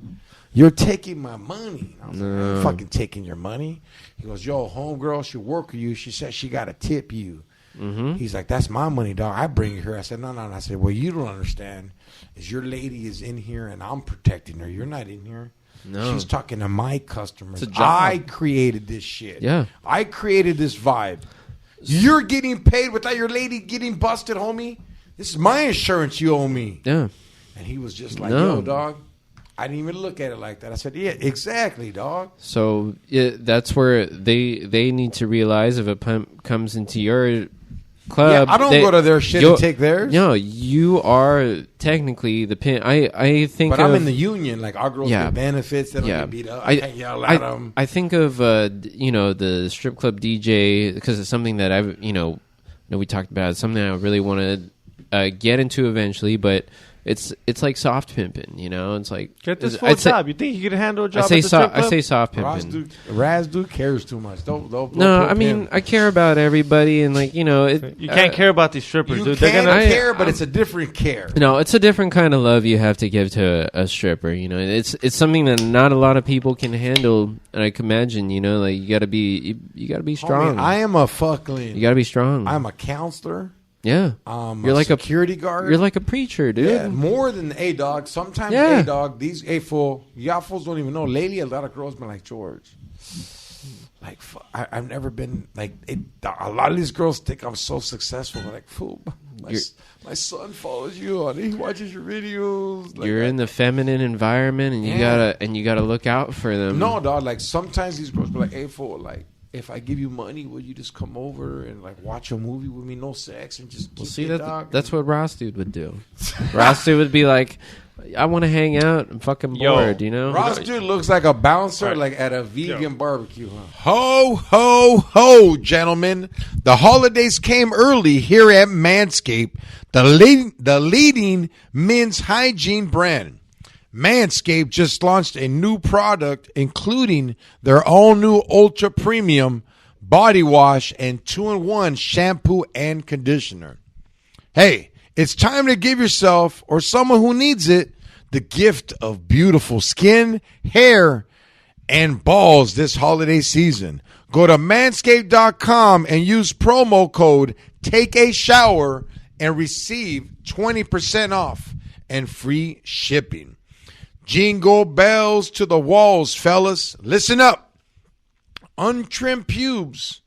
you're taking my money." I was like, "I ain't fucking taking your money." He goes, "Yo, homegirl, she work with you. She said she got to tip you." Mm-hmm. He's like, "That's my money, dog. I bring her." I said, No. I said, "Well, you don't understand. Is your lady is in here and I'm protecting her. You're not in here. No. She's talking to my customers. It's a job. I created this shit. Yeah. I created this vibe. You're getting paid without your lady getting busted, homie. This is my insurance you owe me." Yeah. And he was just like, No. "Yo, dog." I didn't even look at it like that. I said, "Yeah, exactly, dog." So that's where they need to realize if a pimp comes into your club. Yeah, I don't go to their shit and take theirs. No, you are technically the pimp. I think, But I'm in the union. Like, our girls Yeah. get benefits. They don't Yeah. get beat up. I can't yell at them. I think of the strip club DJ because it's something that I've we talked about. It's something I really want to get into eventually, but it's like soft pimping. It's like Get this I'd full say- job. You think you could handle a I job say at the strip club? I say soft pimping. Ras Dude cares too much. Don't No, pimp I mean him. I care about everybody, and like it. You can't care about these strippers, You dude. can They're gonna. care, but it's a different care. No, it's a different kind of love you have to give to a stripper. It's something that not a lot of people can handle. And I can imagine, like you gotta be strong. Homie, I am a fuckling. You gotta be strong. I'm a counselor. Yeah, I'm You're a like a- security guard. you're like a preacher, dude. Yeah, more than a dog. Sometimes Yeah. a dog. These a fool. Y'all fools don't even know. Lately, a lot of girls been like, "George, like I've never been like." A lot of these girls think I'm so successful. I'm like, fool, my son follows you on. He watches your videos. Like, You're in the feminine environment, and you gotta look out for them. No, dog. Like, sometimes these girls be like, "Hey, fool, like, if I give you money, will you just come over and like watch a movie with me? No sex and just Well, keep see it, dog." that's what Ras Dude would do. Ras Dude would be like, I want to hang out. I'm fucking Yo, bored, Ras Dude looks like a bouncer, Right. like at a vegan Yo. barbecue. Huh? Ho, ho, ho, gentlemen. The holidays came early here at Manscape, the leading men's hygiene brand. Manscaped just launched a new product, including their all-new Ultra Premium body wash and 2-in-1 shampoo and conditioner. Hey, it's time to give yourself or someone who needs it the gift of beautiful skin, hair, and balls this holiday season. Go to manscaped.com and use promo code TakeAShower and receive 20% off and free shipping. Jingle bells to the walls, fellas. Listen up. Untrimmed pubes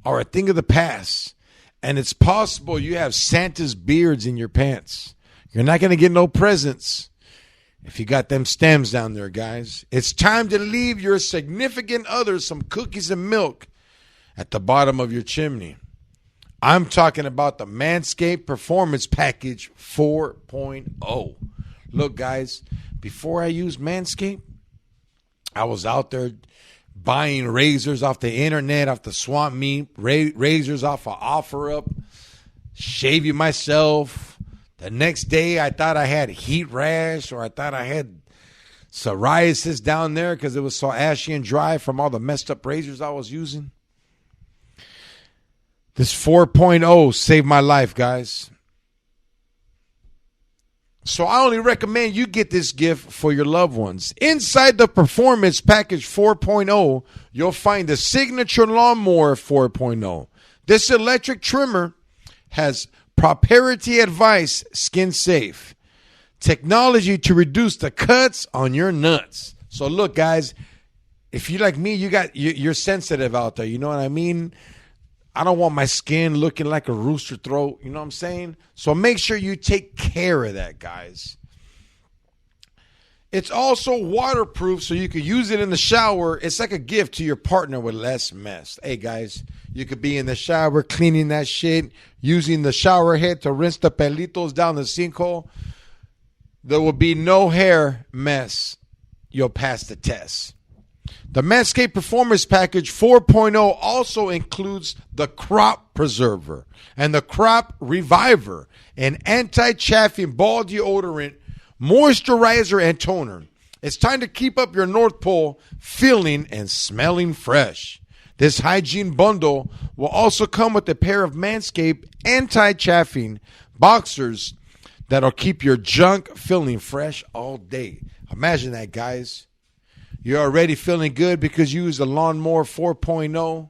are a thing of the past, and it's possible you have Santa's beards in your pants. You're not going to get no presents if you got them stems down there, guys. It's time to leave your significant other some cookies and milk at the bottom of your chimney. I'm talking about the Manscaped Performance Package 4.0. Look, guys, before I used Manscaped, I was out there buying razors off the internet, off the Swamp Meet, razors off of OfferUp, shaving myself. The next day, I thought I had heat rash or I thought I had psoriasis down there because it was so ashy and dry from all the messed up razors I was using. This 4.0 saved my life, guys. So I only recommend you get this gift for your loved ones. Inside the Performance Package 4.0, you'll find the Signature Lawnmower 4.0. This electric trimmer has proprietary advice, skin safe. Technology to reduce the cuts on your nuts. So look, guys, if you're like me, you're sensitive out there. You know what I mean? I don't want my skin looking like a rooster throat. You know what I'm saying? So make sure you take care of that, guys. It's also waterproof, so you can use it in the shower. It's like a gift to your partner with less mess. Hey, guys, you could be in the shower cleaning that shit, using the shower head to rinse the pelitos down the sinkhole. There will be no hair mess you'll pass the test. The Manscaped Performance Package 4.0 also includes the Crop Preserver and the Crop Reviver, an anti-chaffing ball deodorant, moisturizer, and toner. It's time to keep up your North Pole feeling and smelling fresh. This hygiene bundle will also come with a pair of Manscaped anti-chaffing boxers that'll keep your junk feeling fresh all day. Imagine that, guys. You're already feeling good because you use the Lawnmower 4.0.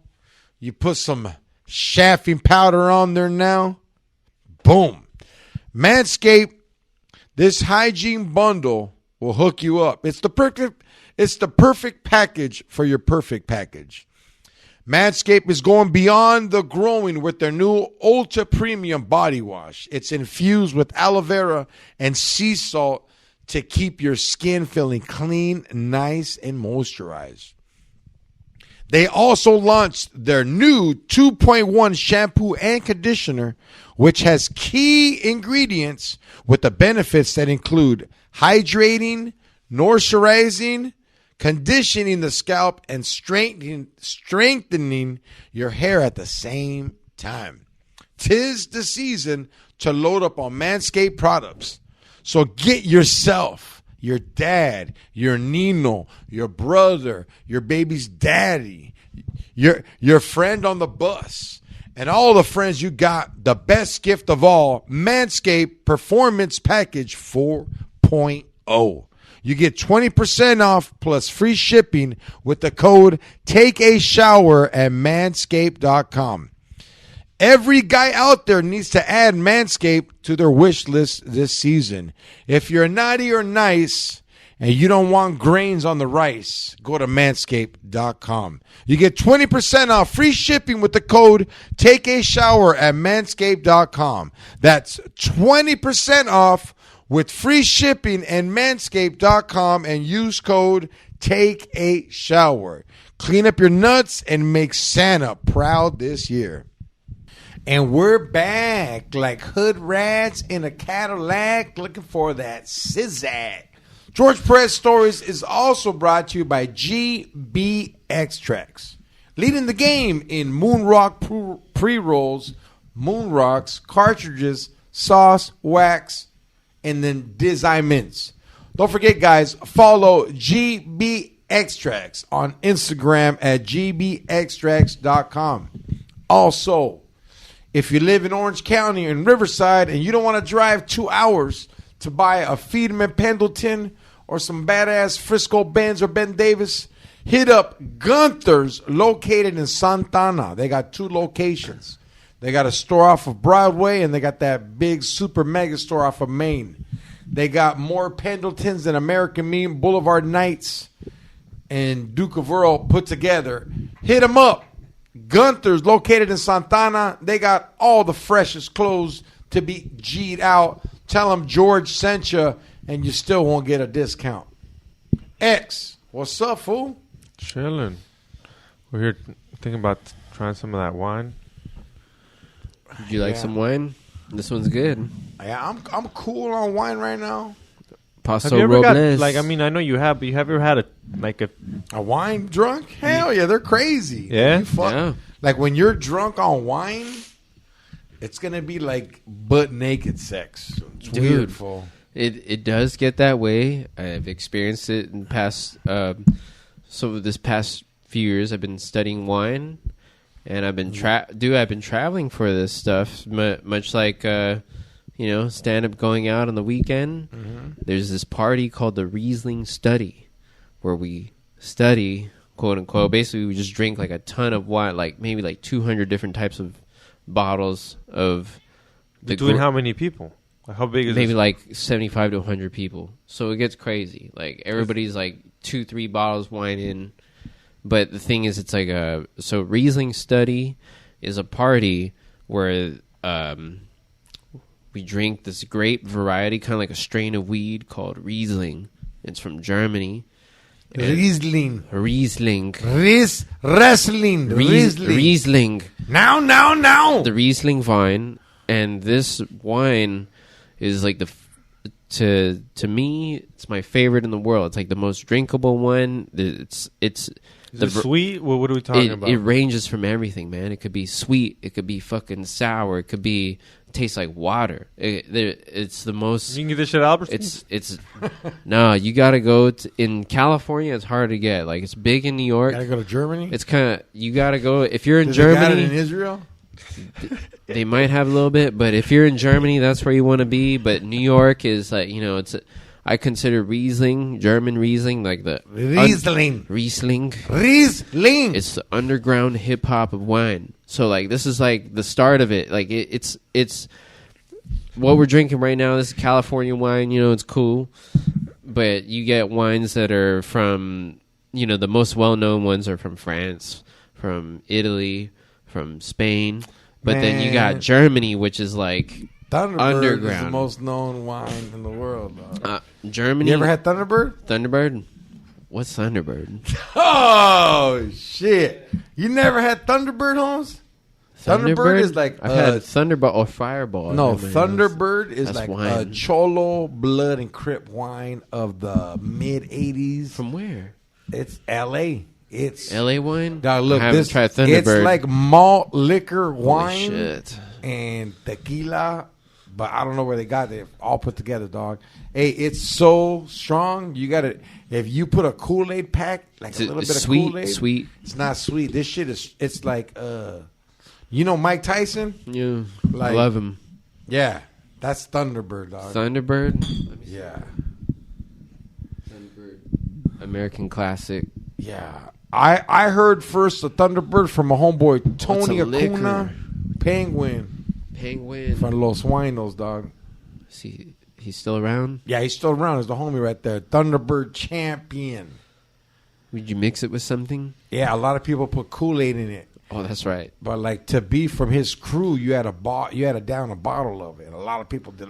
You put some chaffing powder on there now. Boom. Manscaped, this hygiene bundle will hook you up. It's the perfect package for your perfect package. Manscaped is going beyond the growing with their new Ultra Premium Body Wash. It's infused with aloe vera and sea salt to keep your skin feeling clean, nice, and moisturized. They also launched their new 2.1 shampoo and conditioner, which has key ingredients with the benefits that include hydrating, moisturizing, conditioning the scalp, and strengthening your hair at the same time. 'Tis the season to load up on Manscaped products. So get yourself, your dad, your Nino, your brother, your baby's daddy, your friend on the bus, and all the friends you got the best gift of all, Manscaped Performance Package 4.0. You get 20% off plus free shipping with the code TakeAShower at manscaped.com. Every guy out there needs to add Manscaped to their wish list this season. If you're naughty or nice and you don't want grains on the rice, go to manscaped.com. You get 20% off free shipping with the code TakeAShower at manscaped.com. That's 20% off with free shipping and manscaped.com, and use code TakeAShower. Clean up your nuts and make Santa proud this year. And we're back like hood rats in a Cadillac looking for that sizzat. George Perez Stories is also brought to you by GB Extracts, leading the game in Moonrock pre-rolls, Moonrocks, cartridges, sauce, wax, and then Design Mints. Don't forget, guys, follow GB Extracts on Instagram at gbextracts.com. Also, if you live in Orange County and Riverside and you don't want to drive 2 hours to buy a Feedman Pendleton or some badass Frisco Benz or Ben Davis, hit up Gunther's located in Santana. They got 2 locations. They got a store off of Broadway, and they got that big super mega store off of Main. They got more Pendletons than American Meme, Boulevard Nights, and Duke of Earl put together. Hit them up. Gunther's located in Santana. They got all the freshest clothes to be G'd out. Tell them George sent you, and you still won't get a discount. X, what's up, fool? Chilling. We're here thinking about trying some of that wine. Would you like some wine? This one's good. Yeah, I'm cool on wine right now. Paso Have you ever Robles. got, I know you have, but you have ever had a wine drunk? Hell yeah, they're crazy. Yeah? Yeah. Like when you're drunk on wine, it's gonna be like butt naked sex. It's Dude. weird, fool. It does get that way. I've experienced it in past. So this past few years, I've been studying wine, and I've been I've been traveling for this stuff. Much like stand up going out on the weekend. Mm-hmm. There's this party called the Riesling Study, where we study, quote unquote. Basically, we just drink like a ton of wine, like maybe like 200 different types of bottles of. Between how many people? How big is maybe this? like 75 to 100 people. So it gets crazy. Like everybody's like 2-3 bottles wine in. But the thing is, it's like so Riesling Study is a party where we drink this grape variety, kind of like a strain of weed called Riesling. It's from Germany. Riesling. Riesling. Wrestling. Riesling. Now. The Riesling vine. And this wine is like to me, it's my favorite in the world. It's like the most drinkable one. It's Is it sweet? What are we talking about? It ranges from everything, man. It could be sweet. It could be fucking sour. It could be taste like water. It's the most. You can get this shit at Albertsons? It's no. You gotta go in California. It's hard to get. Like it's big in New York. Gotta go to Germany. It's kind of you gotta go if you're in Does Germany. They got it in Israel. They might have a little bit, but if you're in Germany, that's where you want to be. But New York is like it's. I consider Riesling, German Riesling, like the Riesling. Riesling. It's the underground hip hop of wine. So like this is like the start of it. Like it's what we're drinking right now. This is California wine. It's cool, but you get wines that are from the most well known ones are from France, from Italy, from Spain. But then you got Germany, which is like Thunderbird underground. is the most known wine in the world, dog. Germany. You ever had Thunderbird? Thunderbird? What's Thunderbird? Oh, shit. You never had Thunderbird, Holmes? Thunderbird is like... I've had Thunderbird or Fireball. No, Thunderbird is That's like wine. a Cholo Blood and Crip wine of the mid-'80s. From where? It's L.A. It's... LA wine? Dog, look, I haven't this, tried Thunderbird. it's like malt liquor Holy wine shit. and tequila, but I don't know where they got it all put together, dog. Hey, it's so strong. You got to... If you put a Kool-Aid pack, like a little bit of Kool-Aid... Sweet. It's not sweet. This shit is... It's like... Mike Tyson? Yeah. Like- Love him. Yeah. That's Thunderbird, dog. Thunderbird? Yeah. Thunderbird. American classic. Yeah. I heard first the Thunderbird from a homeboy, Tony a liquor? Acuna, Penguin, Penguin. from Los Huaynos, dog. See, he's still around? Yeah, he's still around. He's the homie right there. Thunderbird champion. Would you mix it with something? Yeah, a lot of people put Kool-Aid in it. Oh, that's right. But like to be from his crew, you had to down a bottle of it. A lot of people did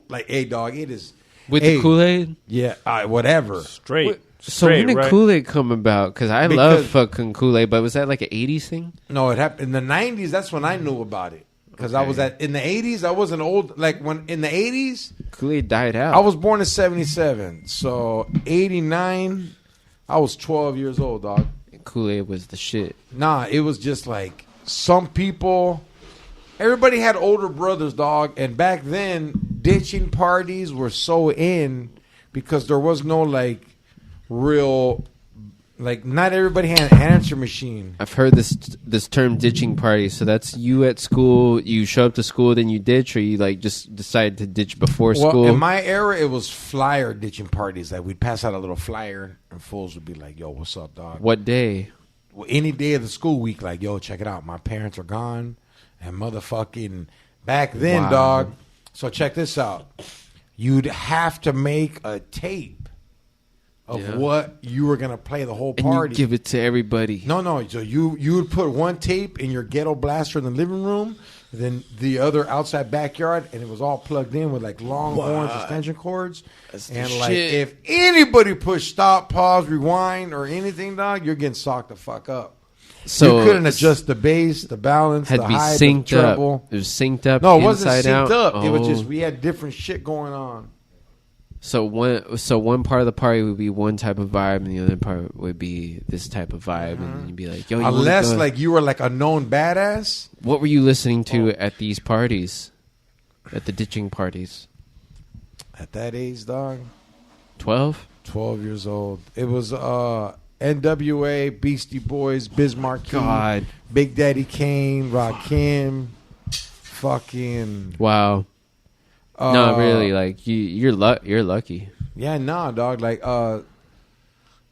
like, hey dog, it is With the Kool-Aid? Yeah, whatever. Straight. So when did right? Kool-Aid come about? Because I love fucking Kool-Aid, but was that like an 80s thing? No, it happened in the 90s. That's when I knew about it. Because I was in the 80s. I wasn't old. Like when in the 80s, Kool-Aid died out. I was born in 77. So 89, I was 12 years old, dog. Kool-Aid was the shit. Nah, it was just like some people. Everybody had older brothers, dog. And back then, ditching parties were so in because there was no like real, like not everybody had an answer machine. I've heard this term ditching party. So that's you at school, you show up to school, then you ditch, or you like just decide to ditch before school? Well, in my era, it was flyer ditching parties. Like we'd pass out a little flyer, and fools would be like, "Yo, what's up, dog?" What day? Well, any day of the school week, like, "Yo, check it out. My parents are gone," and motherfucking back then, Wow. dog. So check this out. You'd have to make a tape of what you were gonna play the whole And party. you give it to everybody. No. So you would put one tape in your ghetto blaster in the living room, then the other outside backyard, and it was all plugged in with like long horns extension cords. And like shit. if anybody pushed stop, pause, rewind, or anything, dog, you're getting socked the fuck up. So you couldn't adjust the bass, the balance, had the to be high, the synced treble. up. It was synced up. No, it wasn't inside synced out. up. It was Oh. just we had different shit going on. So one part of the party would be one type of vibe, and the other part would be this type of vibe, and you'd be like, "Yo, you wanna Unless go?" like you were like a known badass. What were you listening to at these parties, at the ditching parties? At that age, dog, 12? 12 years old. It was NWA, Beastie Boys, Bismarck, God. Big Daddy Kane, Rakim, fucking. Wow. No, really, like you're lucky. Yeah, nah, dog. Like,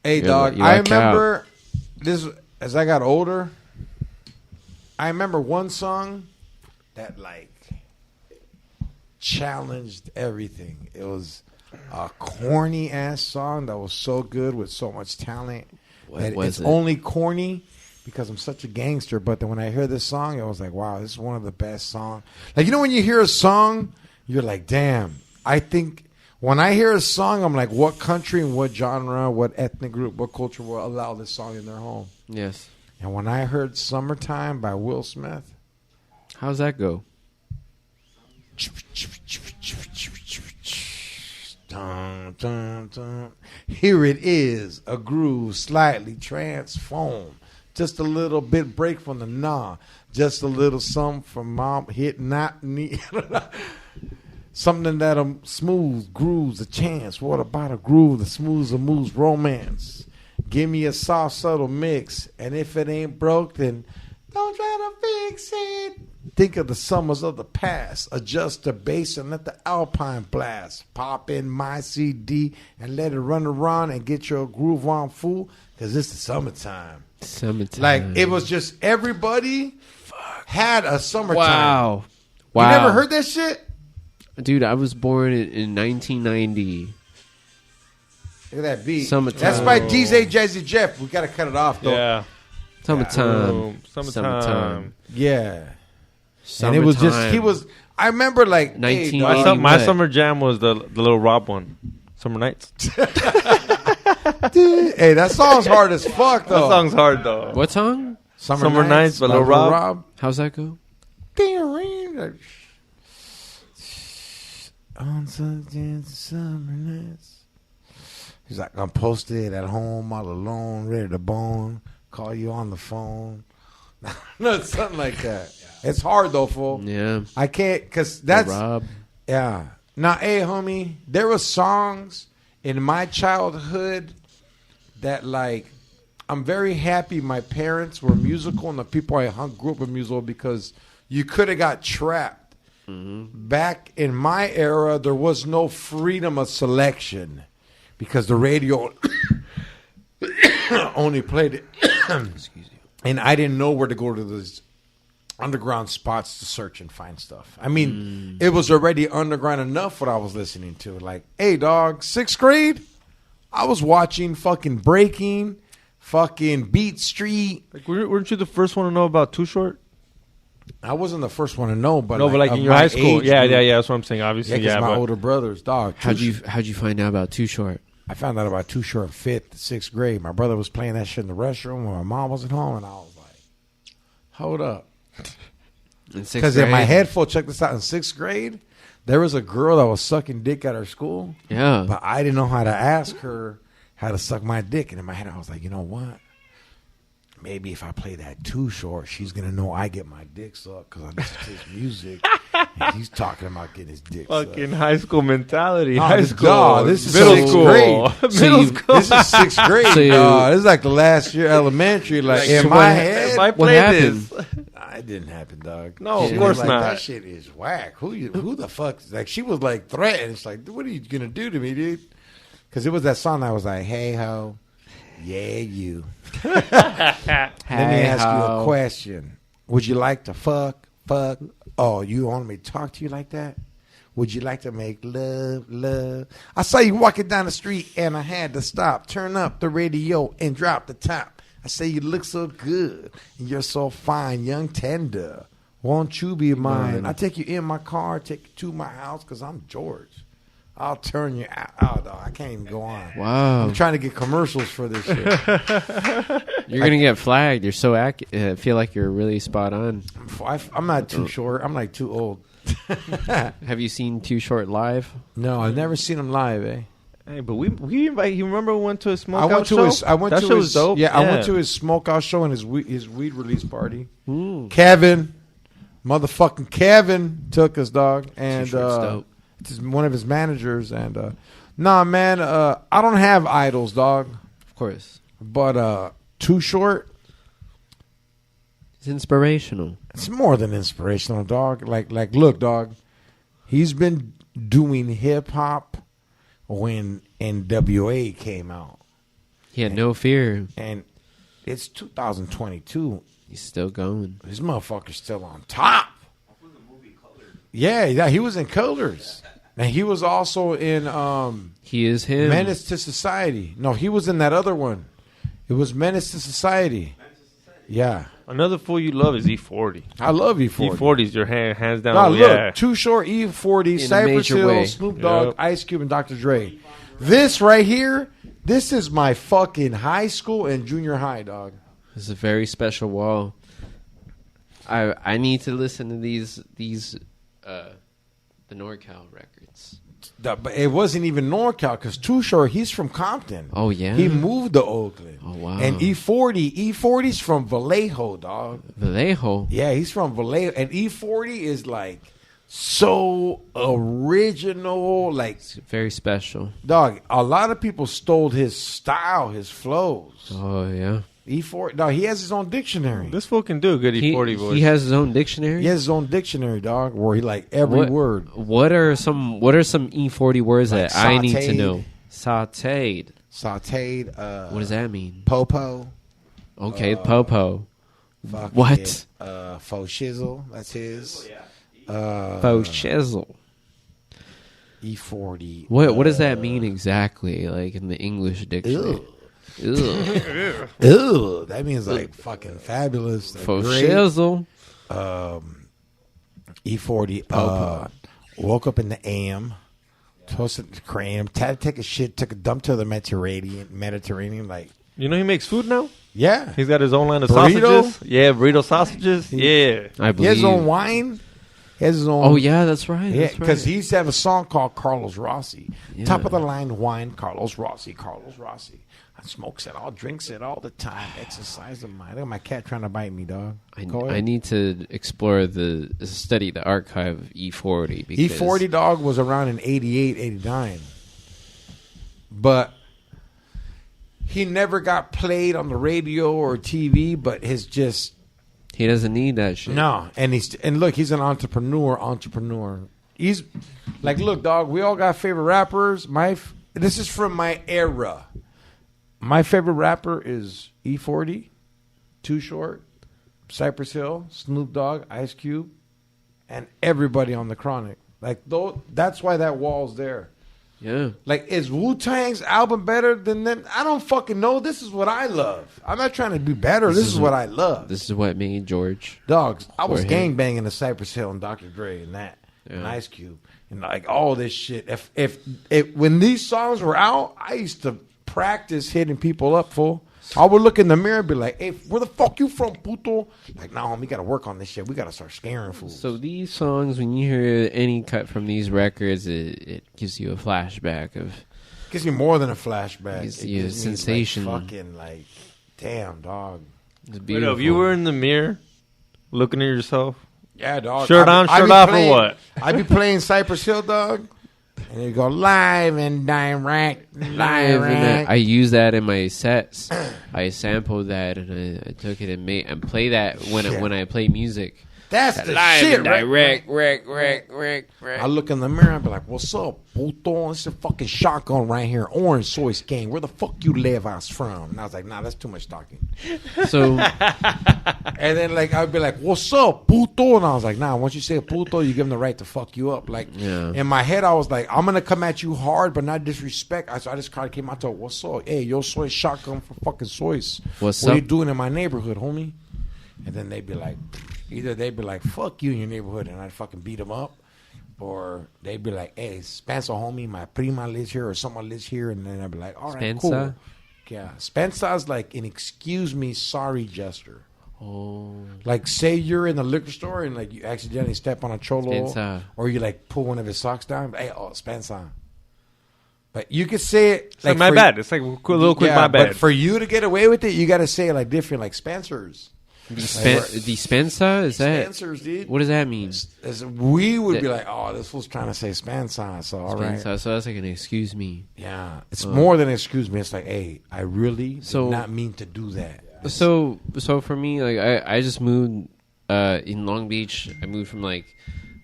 hey, You dog. luck I remember this as I got older. I remember one song that like challenged everything. It was a corny ass song that was so good with so much talent. What that was it's it? only corny because I'm such a gangster. But then when I hear this song, I was like, wow, this is one of the best songs. Like, you know, when you hear a song, you're like, damn. I think when I hear a song, I'm like, what country and what genre, what ethnic group, what culture will allow this song in their home? Yes. And when I heard Summertime by Will Smith, How's that go? Dun, dun, dun. Here it is, a groove slightly transformed. Just a little bit break from the nah. Just a little something from mom hit not me. Something that smooth grooves a chance. What about a groove that smooths a moves romance? Give me a soft, subtle mix. And if it ain't broke, then don't try to fix it. Think of the summers of the past. Adjust the bass and let the alpine blast. Pop in my CD and let it run around and get your groove on, fool. Because it's the summertime. Summertime. Like, it was just everybody had a summertime. Wow. You never heard that shit? Dude, I was born in 1990. Look at that beat. Summertime. That's by DJ Jazzy Jeff. We got to cut it off, though. Yeah. Summertime. Summertime. Yeah. Summertime. And it was just, I remember like, 1980. hey, My summer jam was the little Rob one. Summer Nights. dude, hey, that song's hard as fuck, though. That song's hard, though. What song? Summer Nights by Lil Rob. How's that go? On Sunday, summer nights. He's like, I'm posted at home all alone, ready to bone. Call you on the phone. No, something like that. It's hard though, fool. Yeah. I can't, because that's Rob. yeah. Now, hey, homie, there were songs in my childhood that, like, I'm very happy my parents were musical and the people I grew up with musical, because you could have got trapped. Back in my era, there was no freedom of selection because the radio only played it. Excuse you. And I didn't know where to go to these underground spots to search and find stuff. I mean, it was already underground enough what I was listening to. Like, hey, dog, 6th grade, I was watching fucking Breaking, fucking Beat Street. Like, weren't you the first one to know about Too Short? I wasn't the first one to know, but No, but like in your high school. Yeah, that's what I'm saying. Obviously, Yeah, yeah. my But older brothers, dog. How'd you find out about Too Short? I found out about Too Short 5th, 6th grade. My brother was playing that shit in the restroom when my mom wasn't home, and I was like, hold up. Because in my head, check this out, in 6th grade, there was a girl that was sucking dick at her school. Yeah. But I didn't know how to ask her how to suck my dick. And in my head, I was like, you know what? Maybe if I play that Too Short, she's going to know I get my dick sucked because I listen to his music. And he's talking about getting his dick sucked. fucking high school mentality. Oh, High school. dog, this is middle sixth school. grade. Middle school. This is 6th grade, So dog. This is like the last year elementary. Like, in so my what- head, If I What played happened? this. it didn't happen, dog. No, of She was course like, not. That shit is whack. Who the fuck? Like, she was like threatened. It's like, what are you gonna do to me, dude? Because it was that song that was like, hey ho, yeah you. Let me ask you a question. Would you like to fuck? Oh, you want me to talk to you like that? Would you like to make love? I saw you walking down the street and I had to stop, turn up the radio and drop the top. I say you look so good and you're so fine, young tender. Won't you be mine? I take you in my car, take you to my house because I'm George. I'll turn you out. Oh, dog, I can't even go on. Wow. I'm trying to get commercials for this shit. You're going to get flagged. You're so I feel like you're really spot on. I'm not too short. I'm like too old. Have you seen Too Short live? No, I've never seen him live, eh? Hey, but we invite. You remember we went to a smokeout I went to show? his. I went that to show his. was dope. Yeah, I went to his smokeout show and his weed release party. Ooh. Kevin, motherfucking Kevin, took us, dog, and Too Short's dope. it's one of his managers. And nah, man, I don't have idols, dog, Of course. but Too Short. It's inspirational. It's more than inspirational, dog. Like, look, dog. He's been doing hip hop when NWA came out, He had no fear. and it's 2022. He's still going. This motherfucker's still on top. Yeah, he was in Colors, and he was also in He is him. Menace to Society. No, he was in that other one. It was Menace to Society. Yeah, Another fool you love is E40. I love E40. E40's your hands down. Nah, yeah. look, Too Short, E40, a Cypress major Hill, way. Snoop Dogg, Yep. Ice Cube, and Dr. Dre. This right here, this is my fucking high school and junior high, dog. It's a very special wall. I need to listen to these the NorCal records. But it wasn't even NorCal because Too Short, he's from Compton. Oh, yeah? He moved to Oakland. Oh, wow. And E40's from Vallejo, dog. Vallejo? Yeah, he's from Vallejo. And E40 is like so original. Like, It's very special. dog, a lot of people stole his style, his flows. Oh, yeah. E40, dog, he has his own dictionary. This fool can do a good E40 voice. He has his own dictionary? He has his own dictionary, dog, where he like every word. What are some E40 words Like that I need to sauteed. know? Sauteed. Sauteed. What does that mean? Popo. Okay, popo. Fucking, What? Faux shizzle. That's his. Faux chisel. E40. What does that mean exactly? Like in the English dictionary? Ew. Ugh. Ew. That means like fucking fabulous. Like Faux great. chisel. E40. Woke up in the AM. Toasted the cream. Had to take a shit. Took a dump to the Mediterranean. Like, You know he makes food now? yeah. He's got his own line of Burrito? sausages. Yeah, burrito sausages. Yeah. I He believe. has his own wine. He has his own. Oh yeah, that's right. Yeah, That's because right. he used to have a song called Carlos Rossi. Yeah. Top of the line wine, Carlos Rossi. I smokes it all, drinks it all the time, exercise the mind. Look at my cat trying to bite me, dog. Go I ahead. need to explore study the archive of E40. Because E40 dog was around in 88, 89. But he never got played on the radio or TV, but his just he doesn't need that shit. no. And look, he's an entrepreneur. He's like, look, dog, we all got favorite rappers. This is from my era. My favorite rapper is E40, Too Short, Cypress Hill, Snoop Dogg, Ice Cube, and everybody on the Chronic. Like, that's why that wall's there. Yeah. Like, is Wu-Tang's album better than them? I don't fucking know. This is what I love. I'm not trying to be better. This is what I love. This is what made George. Dogs, I was For him. gangbanging the Cypress Hill and Dr. Dre and that and Yeah. Ice Cube and like all this shit. If when these songs were out, I used to practice hitting people up, fool. I would look in the mirror and be like, "Hey, where the fuck you from, puto?" Like, no, we got to work on this shit. We got to start scaring fools. So these songs, when you hear any cut from these records, it gives you a flashback of. Gives me more than a flashback. Gives It you a gives me, sensation. Like, fucking like, damn, dog. It's Wait, beautiful. if you were in the mirror looking at yourself, Yeah, dog. Shirt I on, be shirt off, or playing- what? I be playing Cypress Hill, dog. And you go live and direct, Live in that- direct. I use that in my sets. I sampled that and I took it and play that when I play music. That's the Live shit, and right? rec. I look in the mirror and be like, "What's up, puto? It's a fucking shotgun right here, Orange Source Gang. Where the fuck you live us from?" And I was like, "Nah, that's too much talking." So And then like I'd be like, "What's up, puto?" And I was like, "Nah, once you say puto, you give them the right to fuck you up." Like Yeah. in my head, I was like, "I'm gonna come at you hard, but not disrespect." So I just kind of came out to, "What's up? Hey, yo soy shotgun for fucking soys. What's what up? you doing in my neighborhood, homie?" And then they'd be like, either they'd be like, "Fuck you in your neighborhood," and I'd fucking beat them up. Or they'd be like, "Hey, Spencer, homie, my prima lives here or someone lives here." And then I'd be like, "All right, cool." Spencer? Yeah. Spencer's like an excuse me, sorry gesture. oh, Like, say you're in the liquor store and like you accidentally step on a cholo, Spencer. or you like pull one of his socks down. Hey, oh, Spencer. But you could say it it's like my for- bad. It's like a little quick yeah, my bad. But for you to get away with it, you got to say it like different, like Spencer's. dispensa? Is that Spencer's, dude. what does that mean? As we would be like, "Oh, this fool's trying to say Spencer." So all right, Dispensa, so that's like an excuse me. yeah, it's more than excuse me. It's like, hey, I really did So- not mean to do that. So for me, like I just moved in Long Beach. I moved from like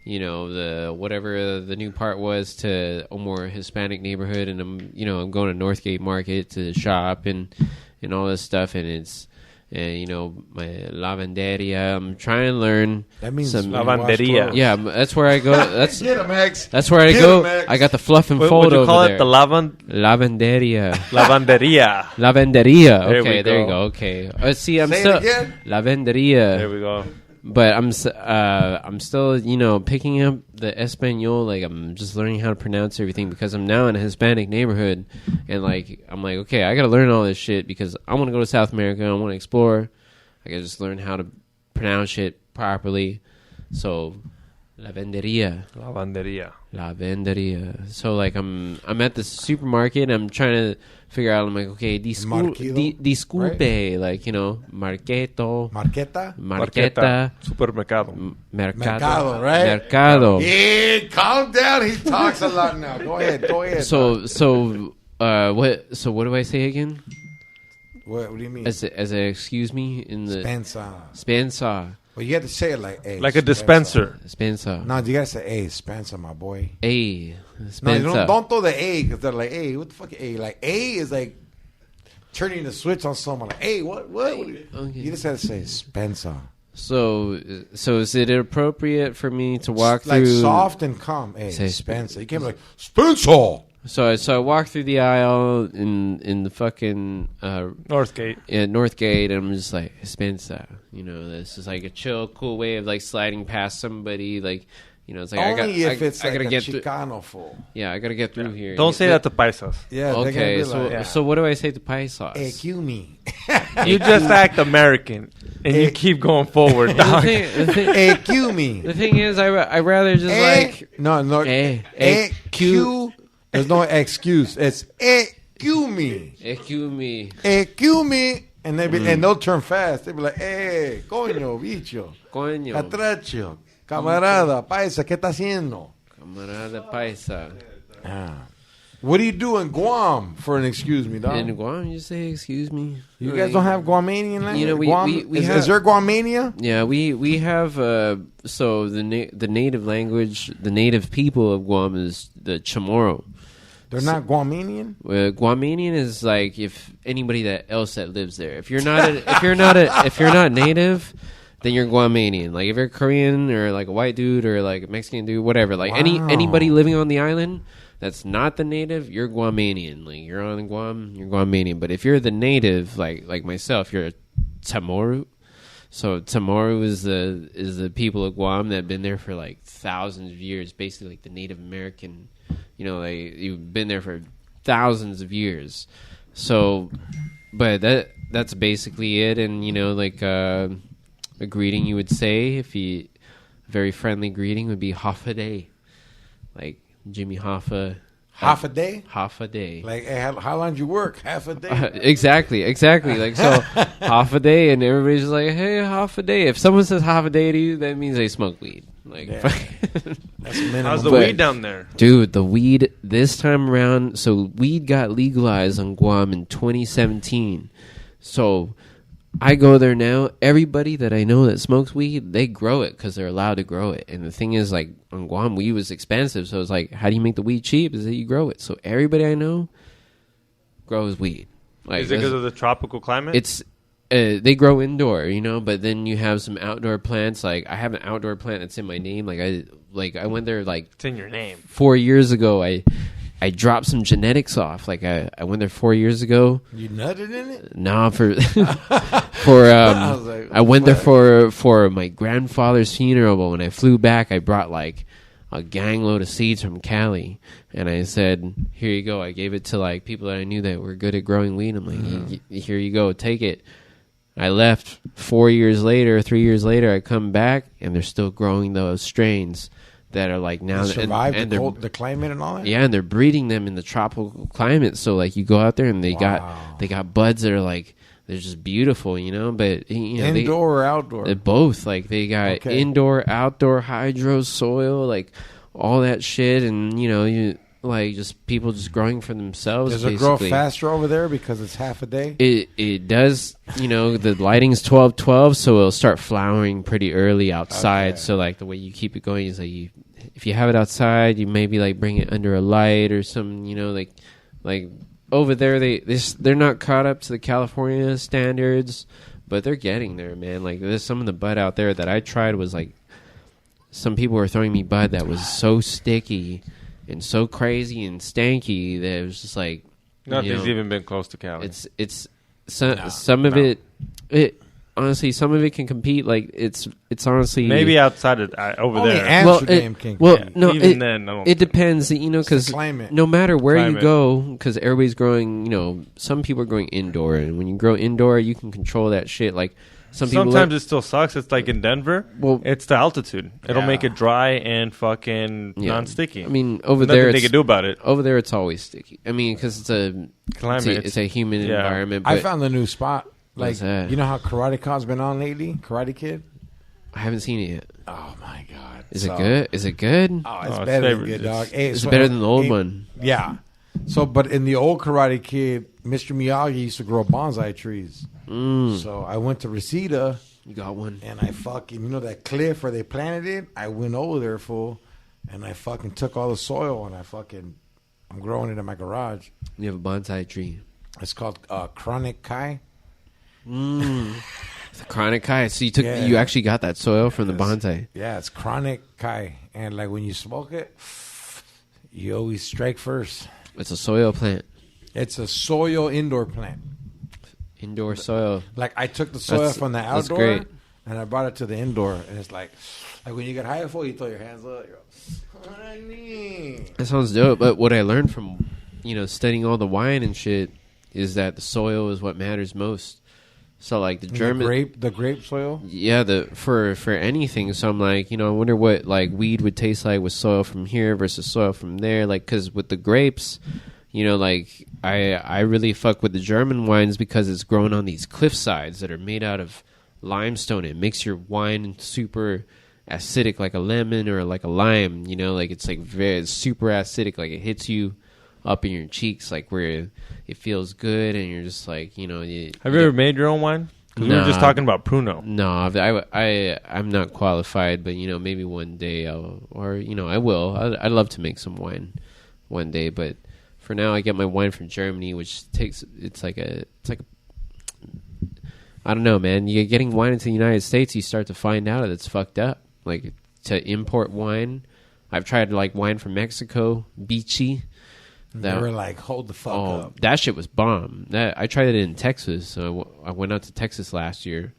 the whatever the new part was to a more Hispanic neighborhood, and I'm going to Northgate Market to shop and all this stuff, and it's my lavanderia. I'm trying to learn That means some when you wash Lavanderia. clothes. Yeah, that's where I go. That's Get him, X. that's where I Get go. him, X. I got the fluff and what fold would you over call there. it? The Lavanderia. lavanderia. Lavanderia. There Okay, we there you go. go. Okay. See, I'm Say it still again. Lavanderia. There we go. But I'm still picking up the Espanol. Like I'm just learning how to pronounce everything because I'm now in a Hispanic neighborhood, and like I'm like, okay, I got to learn all this shit because I want to go to South America. I want to explore. I got to just learn how to pronounce it properly. So, lavanderia. Lavanderia. La venderia. So like I'm at the supermarket. I'm trying to figure out. I'm like, okay, disculpe, right? like, you know, marqueto, Marqueta? marqueta, Supermercado. mercado, right? Mercado. Yeah, calm down. He talks a lot now. Go ahead. So what do I say again? What do you mean? As a excuse me in the Spencer. Well, you got to say it like, hey, Like a dispenser. Spencer. No, you got to say, hey, Spencer, my boy. Hey, No, Spencer. you don't throw the A because they're like, hey, what the fuck A? Like, A is like turning the switch on someone. Like, hey, what? Okay. You just have to say Spencer. So is it appropriate for me to walk like through? soft and calm. Hey, Say Spencer. You can't be like, Spencer. So I walk through the aisle in the fucking Northgate. Northgate, and I'm just like, Spencer. You know, this is like a chill, cool way of like sliding past somebody. Like, you know, it's like Only if it's I like gotta a get Chicano fool. Yeah, I gotta get through here. Don't say that to paisas. Yeah. they're gonna Okay, be so like, so what do I say to paisas? excuse me. You just act American, and you keep going forward, the dog. Excuse me. the thing is, I rather just like No. Q. There's no excuse. It's excuse me. Excuse me. Excuse me. And they'll turn fast. They'll be like, hey, coño, bicho. Coño. Catracho. Camarada, paisa, ¿qué está haciendo? Camarada paisa. What do you do in Guam for an excuse me, dog? In Guam, you say excuse me. You guys don't have Guamanian language? You know, is there Guamania? Yeah, we have so the native language, the native people of Guam is the Chamorro. They're not Guamanian? Guamanian is like if anybody else that lives there. If you're not native, then you're Guamanian. Like if you're Korean or like a white dude or like a Mexican dude, whatever. Like anybody living on the island that's not the native, you're Guamanian. Like you're on Guam, you're Guamanian. But if you're the native, like myself, you're a Chamorro. So Chamorro is the people of Guam that have been there for like thousands of years, basically like the Native American. You know, like you've been there for thousands of years. So, but that's basically it. And you know, like a greeting you would say a very friendly greeting would be Hoffa, like Jimmy Hoffa. Half a day? Half a day. Like, hey, how long did you work? Half a day? Exactly. Like, so, half a day, and everybody's just like, hey, half a day. If someone says half a day to you, that means they smoke weed. Like, yeah. That's minimum. How's the weed down there? Dude, the weed this time around, so weed got legalized on Guam in 2017. So, I go there now. Everybody that I know that smokes weed, they grow it because they're allowed to grow it. And the thing is, like, on Guam, weed was expensive. So it's like, how do you make the weed cheap? Is that you grow it. So everybody I know grows weed. Like, is it because of the tropical climate? It's they grow indoor, you know. But then you have some outdoor plants. Like I have an outdoor plant that's in my name. I went there like it's in your name. 4 years ago. I dropped some genetics off. Like I went there 4 years ago. You nutted in it? No, I went there for my grandfather's funeral. But when I flew back, I brought like a gang load of seeds from Cali, and I said, "Here you go." I gave it to like people that I knew that were good at growing weed. I'm like, "Here you go, take it." I left 3 years later, I come back, and they're still growing those strains that are like now they survived the climate and all that. Yeah, and they're breeding them in the tropical climate. So like you go out there and they got buds that are like they're just beautiful, you know. But you know, indoor or outdoor, both. Like they got indoor, outdoor, hydro, soil, like all that shit, and you know you. Like just people just growing for themselves. Does it grow faster over there because it's half a day? It does. You know the lighting's 12-12, so it'll start flowering pretty early outside. Okay. So like the way you keep it going is like if you have it outside, you maybe like bring it under a light or some. You know like over there they're not caught up to the California standards, but they're getting there, man. Like there's some of the bud out there that I tried was like some people were throwing me bud that was so sticky and so crazy and stanky that it was just like nothing's even been close to Cali. Some of it honestly, some of it can compete. Like it's honestly maybe outside of over only there. Amsterdam can compete. No, even then, it depends. You know, because no matter where you go, because everybody's growing. You know, some people are growing indoor, and when you grow indoor, you can control that shit. Like Sometimes it still sucks. It's like in Denver. Well, it's the altitude. It'll Yeah. make it dry and fucking non-sticky. I mean, over Nothing there, they can do about it. Over there, it's always sticky. I mean, because it's a Climate. it's a humid Yeah. environment. I But found the new spot. Like, What's that? you know how Karate Kid's been on lately? Karate Kid? I haven't seen it yet. Oh, my God. Is it good? Is it good? Oh, it's it's better than favorite. good, dog. Hey, It's so- better than the old hey, one. Yeah. So, but in the old Karate Kid, Mr. Miyagi used to grow bonsai trees. So I went to Reseda, You got one. and I fucking, you know that cliff where they planted it? I went over there, fool, and I fucking took all the soil, and I'm growing it in my garage. You have a bonsai tree. It's called Chronic Kai. It's a chronic kai. So Yeah. you actually got that soil from the Yes. bonsai. Yeah, it's Chronic Kai. And like when you smoke it, you always strike first. It's a soil plant. It's a soil indoor plant. Indoor soil. Like I took the soil That's- from the that's outdoor great. and I brought it to the indoor, and it's like when you get high full, you throw your hands up. You go, honey. That sounds dope. But what I learned from, studying all the wine and shit is that the soil is what matters most. So like the German the grape soil. Yeah, for anything. So I'm like, I wonder what like weed would taste like with soil from here versus soil from there. Like, because with the grapes, like I really fuck with the German wines because it's grown on these cliff sides that are made out of limestone. It makes your wine super acidic, like a lemon or like a lime. Like it's like very super acidic. Like it hits you up in your cheeks, like where it feels good, and you're just like, Have you ever made your own wine? Because we were just talking about Pruno. No, I'm not qualified, but maybe one day I will. I'd love to make some wine one day, but for now I get my wine from Germany, which it's like a I don't know, man. You're getting wine into the United States, you start to find out that it's fucked up. Like to import wine, I've tried like wine from Mexico, beachy. They were like, hold the fuck up. That shit was bomb. I tried it in Texas. So I went out to Texas last year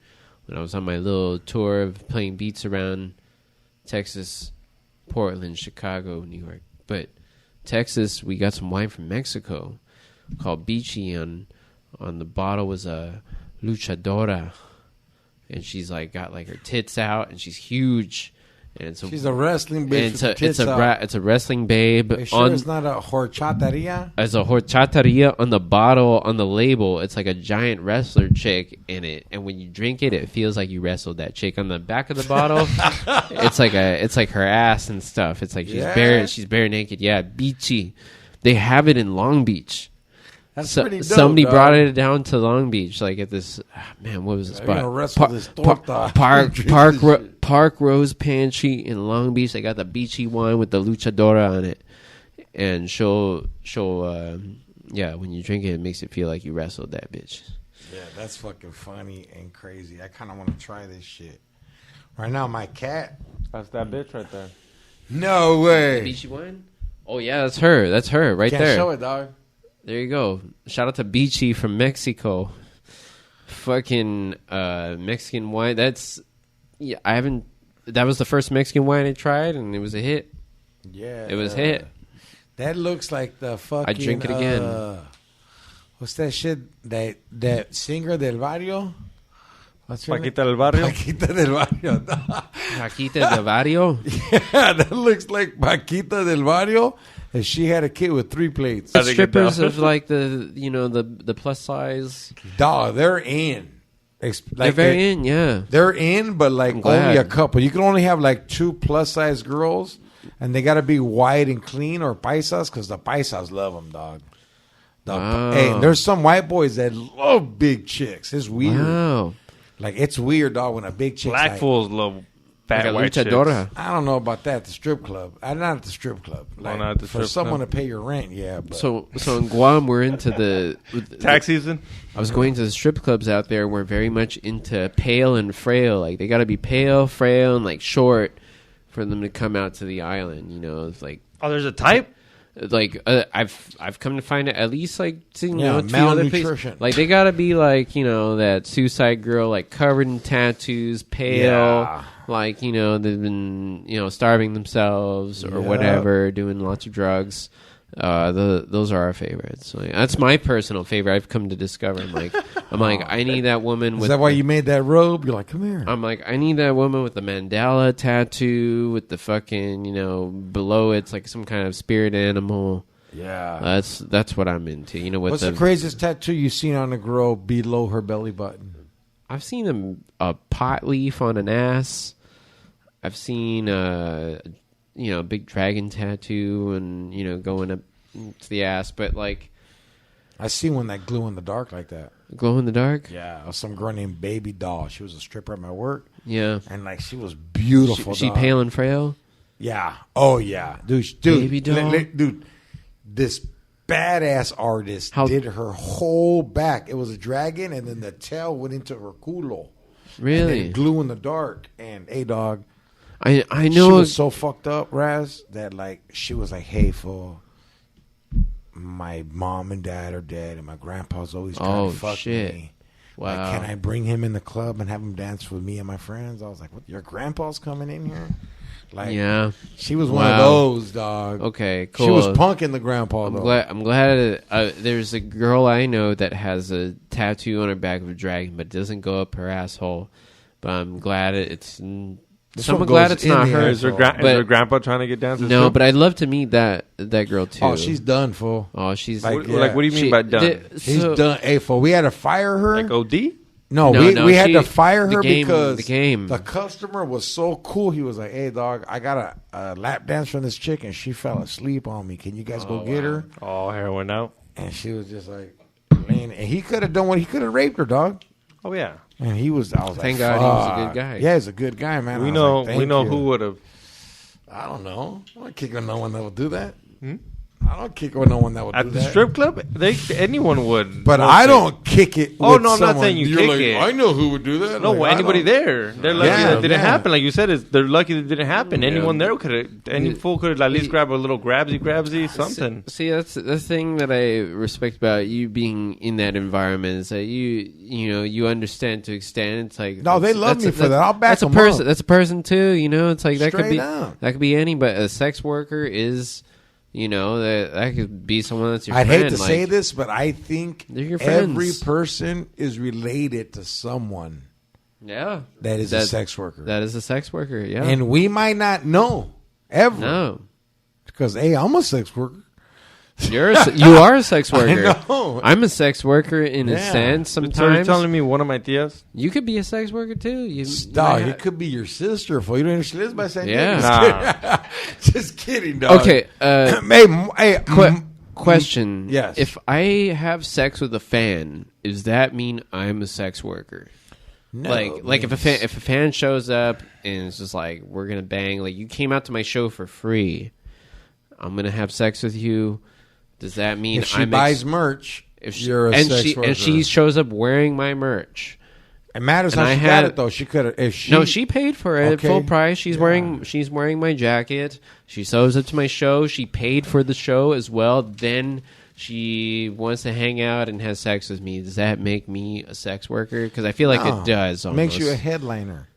when I was on my little tour of playing beats around Texas, Portland, Chicago, New York. But Texas, we got some wine from Mexico called Beachy. On the bottle was a luchadora, and she's like got like her tits out, and she's huge. And She's a wrestling bitch. It's a wrestling babe. Are you sure it's not a horchataria? As a horchataria on the bottle, on the label, it's like a giant wrestler chick in it, and when you drink it, it feels like you wrestled that chick. On the back of the bottle, it's like her ass and stuff. It's like she's bare naked. Yeah, beachy. They have it in Long Beach. That's pretty dope. Somebody dog. brought it down to Long Beach, like at this what was the You're gonna spot? wrestle this torta. Park Rose Pantry in Long Beach. They got the beachy wine with the luchadora on it, and she'll when you drink it, it makes it feel like you wrestled that bitch. Yeah, that's fucking funny and crazy. I kind of want to try this shit. Right now, my cat. That's that bitch right there. No way. Beachy wine? Oh yeah, that's her. That's her right Can't there. show it, dog. There you go. Shout out to Beachy from Mexico. Fucking Mexican wine. That was the first Mexican wine I tried, and it was a hit. Yeah, It was a hit. That looks like the fucking. I drink it again. What's that shit? That singer del barrio. What's her Paquita del Barrio. name? Paquita del barrio. Paquita de Barrio. Yeah, that looks like Paquita del barrio. And she had a kid with 3 plates. The strippers of like the plus size. Dog, they're in. They're very in, yeah. They're in, but like I'm glad. only a couple. You can only have like 2 plus size girls, and they got to be white and clean or paisas, because the paisas love them, dog. Wow. Hey, there's some white boys that love big chicks. It's weird. Wow. Like it's weird, dog, when a big chick. Black fools love fat Like a white chicks. luchadora. I don't know about that at the strip club. I'm not at the strip club. Like, not at the for strip someone club. to pay your rent, yeah. But So in Guam, we're into the Tax season. I was going to the strip clubs out there. We're very much into pale and frail. Like they got to be pale, frail, and like short for them to come out to the island. It's like Oh, there's a type. I've come to find it at least like two other malnutrition. places. Like they gotta be like that suicide girl, like covered in tattoos, pale, Yeah. like they've been starving themselves or Yeah. whatever, doing lots of drugs. Those are our favorites. Like, that's my personal favorite. I've come to discover. I'm like, I need that woman. Is that why you made that robe? You're like, come here. I'm like, I need that woman with the mandala tattoo, with the fucking, below it's like some kind of spirit animal. Yeah, that's what I'm into. What's the craziest tattoo you've seen on a girl below her belly button? I've seen a pot leaf on an ass. I've seen a big dragon tattoo and going up to the ass, but like I seen one that glue in the dark like that. Glow in the dark? Yeah, some girl named Baby Doll. She was a stripper at my work. Yeah, and like she was beautiful. She pale and frail. Yeah. Oh yeah, dude. Baby Doll. Dude, this badass artist did her whole back. It was a dragon, and then the tail went into her culo. Really? And glue in the dark. And dog. I know she was so fucked up, Raz, that like she was like, "Hey, fool, my mom and dad are dead, and my grandpa's always trying to fuck me. Wow, like, can I bring him in the club and have him dance with me and my friends?" I was like, "What? Your grandpa's coming in here?" Like, yeah, she was one of those, dog. Okay, cool. She was punking the grandpa. I'm glad. There's a girl I know that has a tattoo on her back of a dragon, but it doesn't go up her asshole. But I'm glad it's. So I'm glad it's not her. Is her grandpa trying to get dancers? No, but I'd love to meet that girl too. Oh, she's done, fool. Oh, she's like, what do you mean by done? She's done. Hey, fool. We had to fire her. Like OD? No, we had to fire her because the customer was so cool. He was like, "Hey, dog, I got a lap dance from this chick, and she fell asleep on me. Can you guys go get her?" Oh, heroin out. And she was just like, man, and he could have done what he could have raped her, dog. Oh yeah. And I was thank like, God he was a good guy. Yeah, he's a good guy, man. We know who would have. I don't know. I don't kick with no one that would do that. I don't kick with no one that would do that. At the strip club, anyone would. But I don't kick it. Oh, no, I'm not saying you kick it. I know who would do that. No, like, anybody there. They're lucky that didn't happen. Like you said, they're lucky that didn't happen. Anyone there could have. Any fool could have at least grabbed a little grabsy, something. See, that's the thing that I respect about you being in that environment is that you understand to extent. It's like no, they love me for that. I'll back them up. That's a person too. It's like Straight that could be anybody. A sex worker is. That could be someone that's your I'd friend. hate to say this, but I think they're your every friends. person is related to someone. Yeah, that is a sex worker. That is a sex worker. Yeah, and we might not know ever. No, because hey, I'm a sex worker. You are a sex worker. I know. I'm a sex worker in a sense. Sometimes so you're telling me one of my tias. You could be a sex worker too. It could be your sister. For you don't understand this by saying just kidding, dog. Okay. Question. Yes. If I have sex with a fan, does that mean I'm a sex worker? No, like if a fan shows up and it's just like we're gonna bang, like you came out to my show for free, I'm gonna have sex with you. Does that mean if she buys merch? You're a sex worker. And she shows up wearing my merch. It matters how she got it though. She could have. No, she paid for it full price. She's wearing my jacket. She shows up to my show. She paid for the show as well. Then she wants to hang out and has sex with me. Does that make me a sex worker? Because I feel like it does. Almost. Makes you a headliner.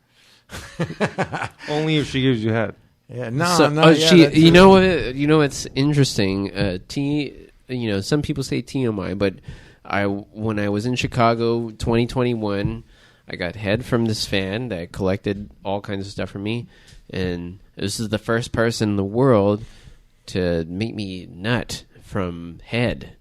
Only if she gives you head. Yeah, you know what's interesting? Some people say TMI, but when I was in Chicago 2021, I got head from this fan that collected all kinds of stuff for me, and this is the first person in the world to make me nut from head.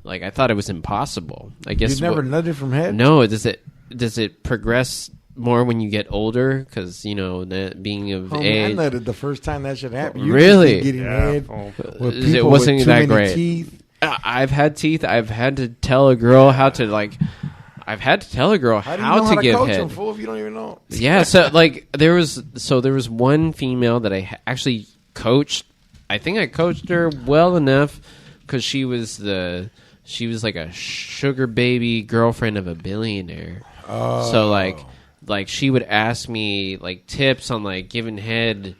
Like I thought it was impossible. I guess you never nutted from head. No, does it progress more when you get older? Because that being of age. I nutted the first time that should happen. You really? Getting head with people it wasn't with too that many great. Teeth. I've had teeth. I've had to tell a girl how to like. I've had to tell a girl how to give coach head. Them, fool, if you don't even know. Yeah, so there was one female that I actually coached. I think I coached her well enough because she was like a sugar baby girlfriend of a billionaire. Oh. So like she would ask me like tips on like giving head.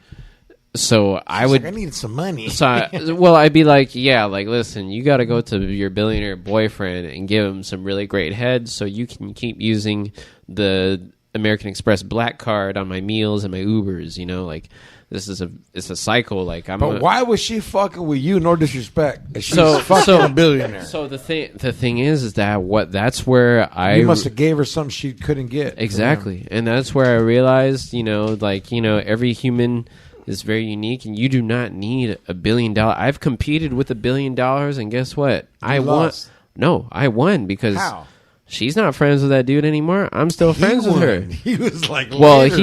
So I need some money. So I'd be like, yeah, like listen, you got to go to your billionaire boyfriend and give him some really great head, so you can keep using the American Express Black Card on my meals and my Ubers. You know, like it's a cycle. Like But why was she fucking with you? No disrespect. If she's So- fucking so- a billionaire. So the thing is that that's where You must have gave her something she couldn't get. exactly, and that's where I realized, every human is very unique, and you do not need $1 billion. I've competed with $1 billion, and guess what? I won. lost. No, I won because How? she's not friends with that dude anymore. I'm still friends with her. He was like, Well, later.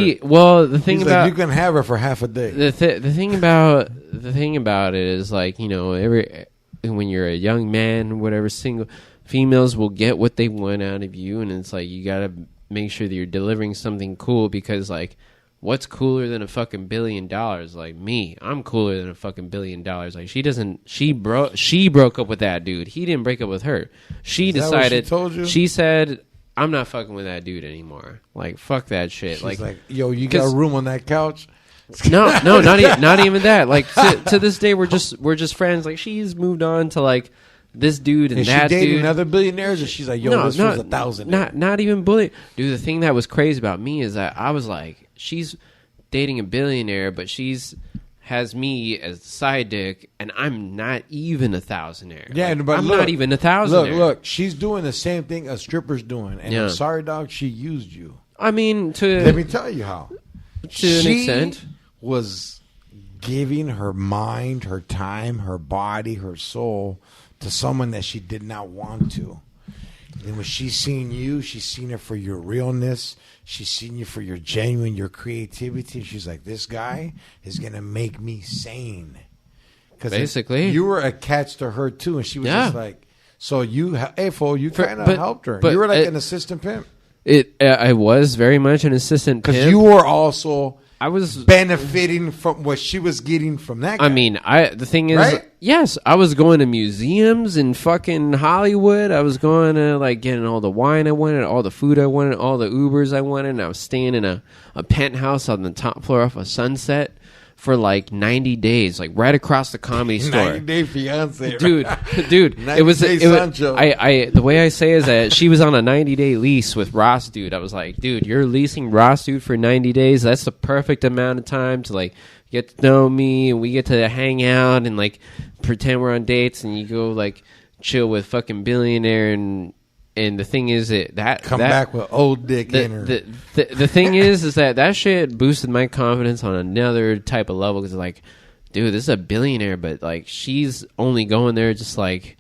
the thing He's about like, you can have her for half a day. the thing about it is like, when you're a young man, whatever, single females will get what they want out of you, and it's like you gotta make sure that you're delivering something cool, because like, what's cooler than a fucking $1 billion? Like me, I'm cooler than a fucking $1 billion. Like she broke up with that dude. He didn't break up with her. She Is that what decided. she told you? She said, I'm not fucking with that dude anymore. Like, fuck that shit. She's like yo, you got 'cause- room on that couch? no, not even that. Like to this day, we're just friends. Like she's moved on to like this dude and Is she that dating dude. other billionaires, or she's like, yo, this was 1,000? Not even bully. Dude, the thing that was crazy about me is that I was like, she's dating a billionaire, but has me as the side dick, and I'm not even a thousandaire. Yeah, Like, but I'm look, not even a thousandaire. Look, she's doing the same thing a stripper's doing, and Yeah. I'm sorry, dog, she used you. I mean, Let me tell you how. to an extent. Was giving her mind, her time, her body, her soul to someone that she did not want to. And when she's seen you, she's seen it for your realness. She's seen you for your genuine, your creativity. She's like, this guy is going to make me sane. Because Basically. you were attached to her too. And she was Yeah. just like, so you, hey, fool, you kind of but- helped her. but You were like it- an assistant pimp. I was very much an assistant Because pimp. you were also I was benefiting from what she was getting from that guy. I mean, the thing is, Right? yes, I was going to museums in fucking Hollywood. I was going to like getting all the wine I wanted, all the food I wanted, all the Ubers I wanted. And I was staying in a penthouse on the top floor off of Sunset for like 90 days, like right across the Comedy Store. 90-day fiance, Dude, it 90 was Day Sancho. the way I say is that she was on a 90-day lease with Ras Dude. I was like, dude, you're leasing Ras Dude for 90 days. That's the perfect amount of time to like get to know me, and we get to hang out and like pretend we're on dates, and you go like chill with fucking billionaire. And the thing is that Come back with old dick in her. the thing is that shit boosted my confidence on another type of level, because like, dude, this is a billionaire, but like she's only going there just like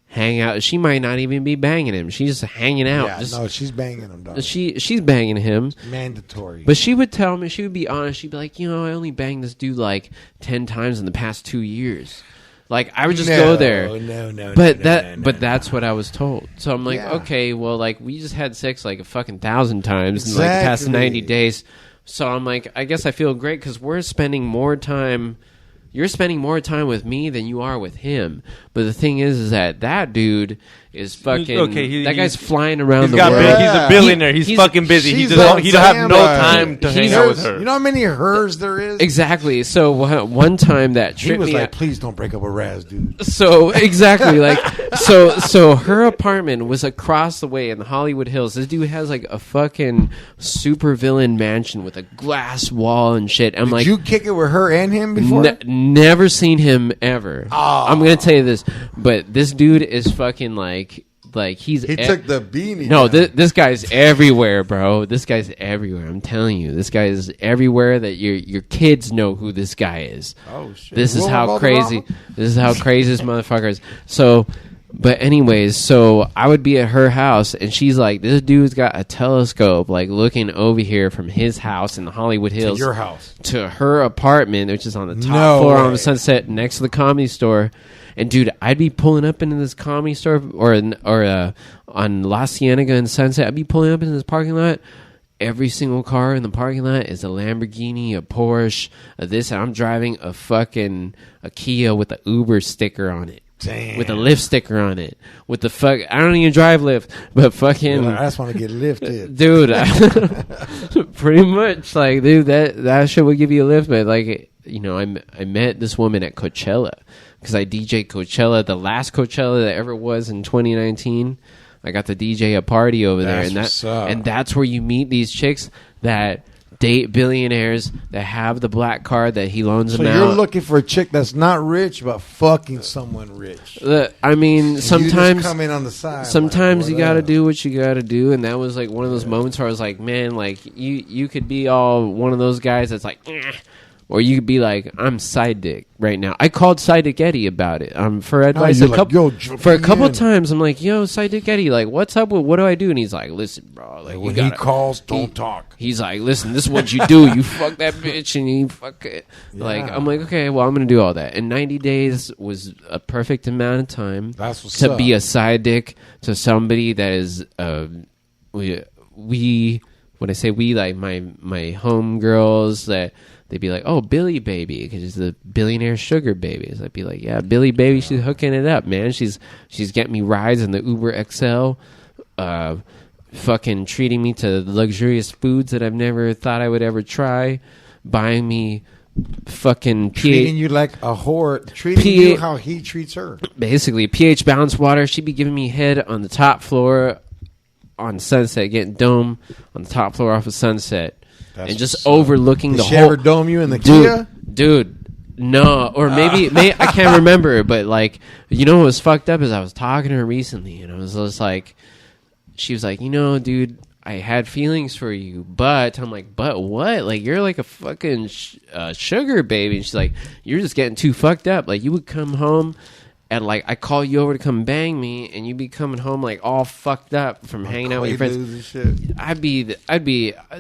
hang out. She might not even be banging him. She's just hanging out. Yeah, no, she's banging him, dog. She's banging him. Mandatory. But she would tell me, she would be honest, she'd be like, I only banged this dude like 10 times in the past 2 years. Like, I would just go there. No. But that's what I was told. So I'm like, Yeah. okay, well, like, we just had sex like a fucking 1,000 times in like the past Exactly. 90 days. So I'm like, I guess I feel great, because we're spending more time. You're spending more time with me than you are with him. But the thing is that dude is fucking. Okay, that guy's flying around the got world. big, he's a billionaire. He's fucking busy. He don't have no time to hang out with her. You know how many hers there is? Exactly. So one time that He tripped was me like, out. please don't break up with Raz, dude. So exactly, like so her apartment was across the way in the Hollywood Hills. This dude has like a fucking supervillain mansion with a glass wall and shit. I'm Did like, you kick it with her and him before? never seen him ever. I'm gonna tell you this, but this dude is fucking like he's He took the beanie. no, down. this guy's everywhere, bro. This guy's everywhere. I'm telling you, this guy is everywhere. That your kids know who this guy is. Oh shit! This is Roll how all crazy. around? This is how crazy this motherfucker is. So, but anyways, so I would be at her house, and she's like, "This dude's got a telescope, like looking over here from his house in the Hollywood Hills Your house. to her apartment, which is on the top No floor way. on the Sunset next to the Comedy Store." And dude, I'd be pulling up into this Comedy Store or on La Cienega and Sunset. I'd be pulling up into this parking lot. Every single car in the parking lot is a Lamborghini, a Porsche, this. And I'm driving a Kia with a Uber sticker on it. Damn. With a Lyft sticker on it. With the fuck, I don't even drive Lyft, but fucking. I just want to get lifted. Dude, pretty much, like, dude, that shit would give you a lift, but like, I met this woman at Coachella, because I DJ Coachella, the last Coachella that ever was in 2019. I got to DJ a party over there, That's what's up. and that's where you meet these chicks that date billionaires that have the black card that he loans So them you're out. looking for a chick that's not rich, but fucking someone rich. I mean, You sometimes just come in on the side. sometimes like, you got to do what you got to do, and that was like one of those moments where I was like, man, like you could be all one of those guys that's like, or you could be like, I'm side dick right now. I called Side Dick Eddie about it for advice you're like, yo, for a couple man. times. I'm like, yo, Side Dick Eddie, like, what's up with what do I do? And he's like, listen, bro, like when he calls, don't talk. He's like, listen, this is what you do. You fuck that bitch and you fuck it. Like, I'm like, okay, well, I'm going to do all that. And 90 days was a perfect amount of time That's what's to up. be a side dick to somebody that is, we when I say we, like my home girls that they'd be like, oh, Billy baby, because she's the billionaire sugar babies. I'd be like, yeah, Billy baby, she's hooking it up, man. She's getting me rides in the Uber XL, fucking treating me to luxurious foods that I've never thought I would ever try, buying me fucking Treating you like a whore, treating you how he treats her. basically pH balanced water. She'd be giving me head on the top floor on Sunset, getting dome on the top floor off of Sunset. That's and just what's up. overlooking Did the she whole. ever dome you in the Kia? Dude, no, or maybe I can't remember, but like, you know what was fucked up is I was talking to her recently, and I was just like, she was like, you know, dude, I had feelings for you, but I'm like, but what? Like, you're like a fucking sugar baby. And she's like, you're just getting too fucked up. Like, you would come home. And, like, I call you over to come bang me, and you'd be coming home, like, all fucked up from hanging out with your friends. And shit. I'd be,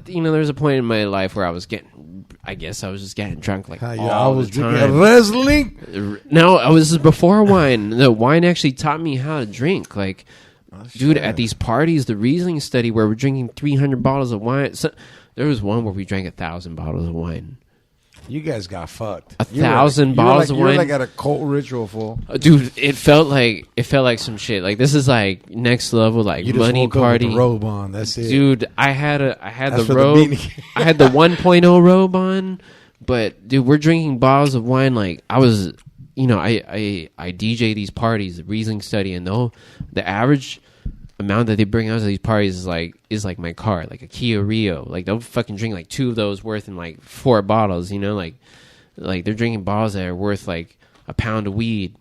you know, there was a point in my life where I was just getting drunk, like, all I was the drinking time. wrestling. No, I was before wine. The wine actually taught me how to drink. Like, dude, at these parties, the Riesling study where we're drinking 300 bottles of wine. So, there was one where we drank 1,000 bottles of wine. You guys got fucked. 1,000 bottles of wine. You're like at a cult ritual, fool. Dude, it felt like some shit. Like, this is like next level, like You just money woke up party. with the robe on. That's it. Dude, I had That's the for the robe. beanie. I had the 1.0 robe on, but dude, we're drinking bottles of wine. Like, I was, you know, I DJ these parties, the Riesling study, and the average amount that they bring out to these parties is like my car, like a Kia Rio. Like, they'll fucking drink like 2 of those worth in like 4 bottles. You know, like they're drinking bottles that are worth like a pound of weed,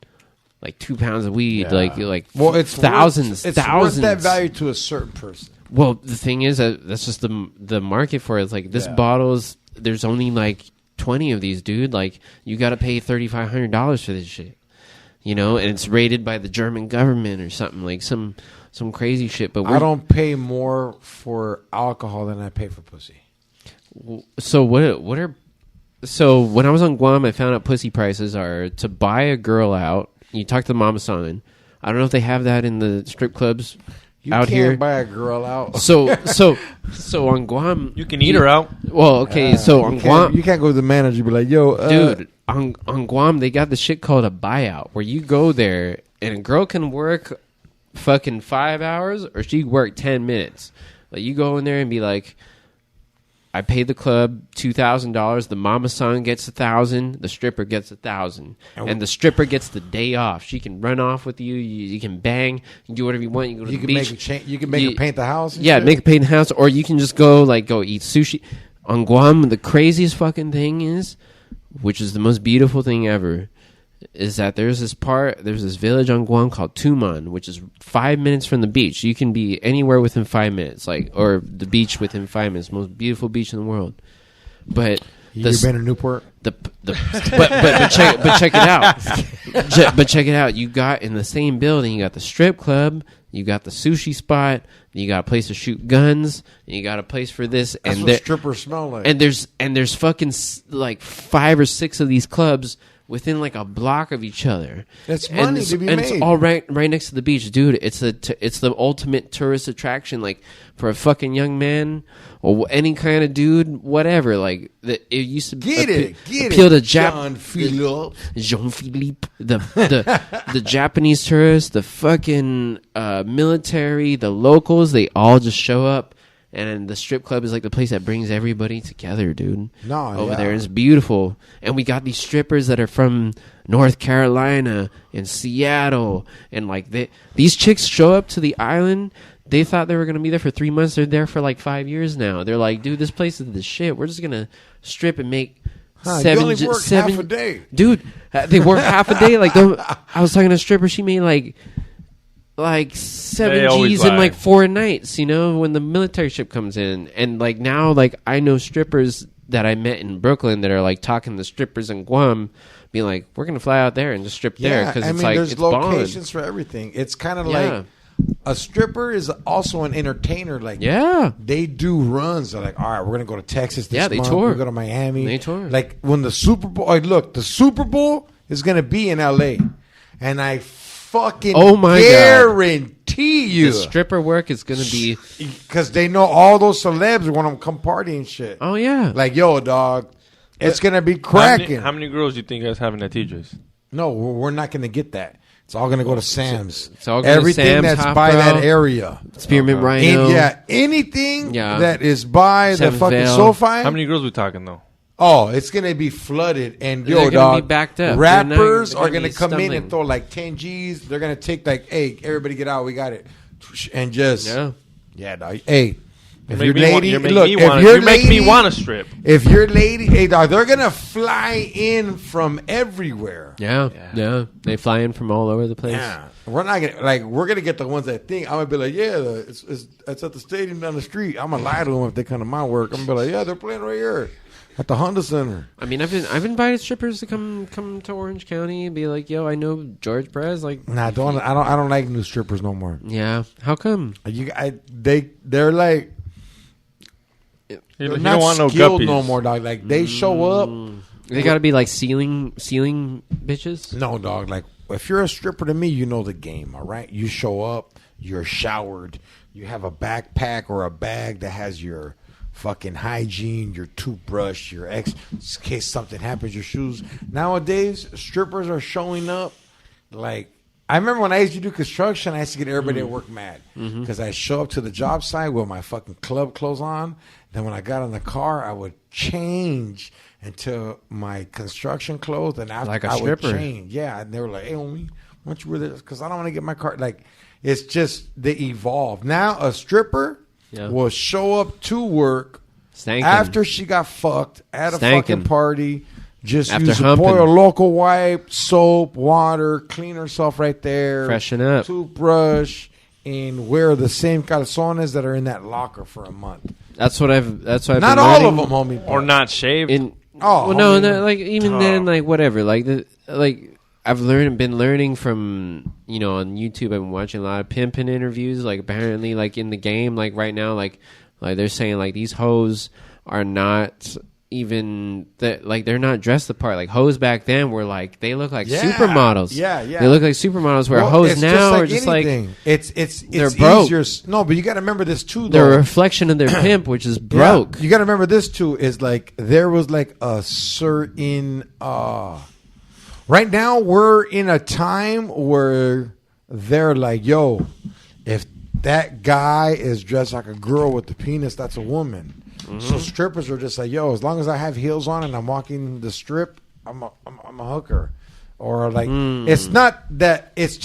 like 2 pounds of weed, Yeah. like Well, it's thousands. Worth that value to a certain person. Well, the thing is that's just the market for it. It's like this bottle's. There's only like 20 of these, dude. Like, you got to pay $3,500 for this shit, you know, and it's rated by the German government or something, like some crazy shit. But I don't pay more for alcohol than I pay for pussy. So what are so when I was on Guam, I found out pussy prices are to buy a girl out. You talk to the mama san. I don't know if they have that in the strip clubs out here. You can't buy a girl out. So on Guam, You can eat her out. Well, okay, so on Guam, You can't go to the manager and be like, yo, dude, on Guam, they got the shit called a buyout, where you go there and a girl can work fucking 5 hours or she can work 10 minutes. Like, you go in there and be like, I paid the club $2,000. The mama son gets $1,000. The stripper gets $1,000, and the stripper gets the day off. She can run off with you. You can bang. You can do whatever you want. You can go to the beach. You can make her paint the house. And Yeah, shit? make her paint the house, or you can just go eat sushi. On Guam, the craziest fucking thing is, which is the most beautiful thing ever, is that there's this village on Guam called Tuman, which is 5 minutes from the beach. You can be anywhere within 5 minutes, or the beach within 5 minutes. Most beautiful beach in the world. But You been to Newport? but check it out. But check it out. You got in the same building. You got the strip club. You got the sushi spot. You got a place to shoot guns. And you got a place for this. That's and what strippers smell like. And there's fucking like 5 or 6 of these clubs within like a block of each other. That's money to be made. It's all right next to the beach, dude. It's the ultimate tourist attraction, like for a fucking young man or any kind of dude, whatever. Like it used to appeal to Jean-Philippe, the Japanese tourists, the fucking military, the locals. They all just show up. And the strip club is like the place that brings everybody together, dude. Over there. It's beautiful. And we got these strippers that are from North Carolina and Seattle, and like these chicks show up to the island. They thought they were gonna be there for 3 months. They're there for like 5 years now. They're like, dude, this place is the shit. We're just gonna strip and make you only work half a day, dude. They work half a day. Like I was talking to a stripper. She made like 7 G's in like 4 nights. You know, when the military ship comes in, and like now, like I know strippers that I met in Brooklyn that are like talking to strippers in Guam, being like, we're gonna fly out there and just strip there because it's like there's it's locations bond. for everything. It's kind of like a stripper is also an entertainer. Like they do runs. They're like, all right, we're gonna go to Texas this they month. tour. We go to Miami. They tour. Like when the Super Bowl. Like, look, the Super Bowl is gonna be in LA, and I fucking guarantee you the stripper work is gonna be because they know all those celebs want to come party and shit. Oh yeah, like yo, dog, it's gonna be cracking. How many girls do you think you guys have in that TJ's? No, we're not gonna get that. It's all gonna go to Sam's. It's all going everything to Sam's, that's Hot by Bro, that area. Spearmint Rhino. Anything that is by the Seventh fucking Veil. SoFi. How many girls we talking though? Oh, it's gonna be flooded, and They're yo, gonna dog, be backed up. rappers They're are gonna gonna be come in stumbling. and throw like 10 G's. They're gonna take like, hey, everybody get out, we got it, and just dog. Hey, if you're lady, you make me want to strip. If you're lady, hey, dog, they're gonna fly in from everywhere. Yeah. They fly in from all over the place. Yeah, we're not gonna we're gonna get the ones that think. I'm gonna be like, it's at the stadium down the street. I'm gonna lie to them if they come to my work. I'm gonna be like, they're playing right here at the Honda Center. I mean, I've invited strippers to come to Orange County and be like, yo, I know George Perez. Like, Nah, I don't like new strippers no more. Yeah, how come? They're like they're not want no skilled guppies no more, dog. Like they show up. They got to be like ceiling bitches. No, dog. Like if you're a stripper to me, you know the game. All right, you show up, you're showered, you have a backpack or a bag that has your fucking hygiene, your toothbrush, your in case something happens, your shoes. Nowadays, strippers are showing up like. I remember when I used to do construction, I used to get everybody at work mad because I show up to the job site with my fucking club clothes on. Then when I got in the car, I would change into my construction clothes, and after like a I stripper. would change. Yeah, and they were like, "Hey, homie, why don't you wear this?" Because I don't want to get my car. Like, it's just they evolve. Now a stripper will show up to work after she got fucked at a fucking party. Just after use humping. a local wipe, soap, water, clean herself right there. Freshen up. Toothbrush, and wear the same calzones that are in that locker for a month. That's what I've not all of them, homie. Or not shaved. No, like even then, like whatever. Like I've been learning from on YouTube. I've been watching a lot of pimping interviews. Like apparently, like in the game, like right now, like they're saying like these hoes are not. Even that, like they're not dressed the part. Like hoes back then were like they look like supermodels. Yeah. They look like supermodels. Where hoes now are just anything. like they're broke. No, but you got to remember this too. Though. They're a reflection of their pimp, which is broke. Yeah, you got to remember this too. Is like there was like a certain. Right now we're in a time where they're like, yo, if that guy is dressed like a girl with the penis, that's a woman. So strippers are just like, yo, as long as I have heels on and I'm walking the strip, I'm a hooker. Or like, it's not that, it's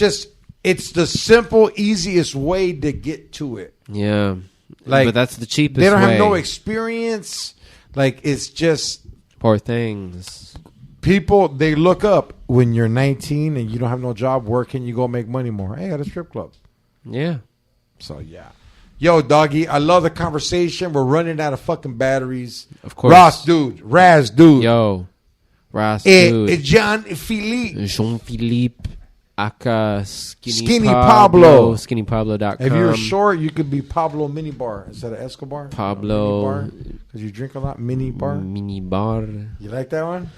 the simple, easiest way to get to it. Yeah. Like, but that's the cheapest way. They don't way. have no experience. Like, it's just. Poor things. People, they look up when you're 19 and you don't have no job, where can you go make money more? Hey, at a strip club. Yeah. So, yeah. Yo, doggy, I love the conversation. We're running out of fucking batteries. Of course. Ras Dude. Yo, Ras Dude. Jean-Philippe. Jean-Philippe. Aka Skinny Pablo. SkinnyPablo.com. If you're short, you could be Pablo Minibar instead of Escobar. Pablo. Because you drink a lot. Minibar. You like that one?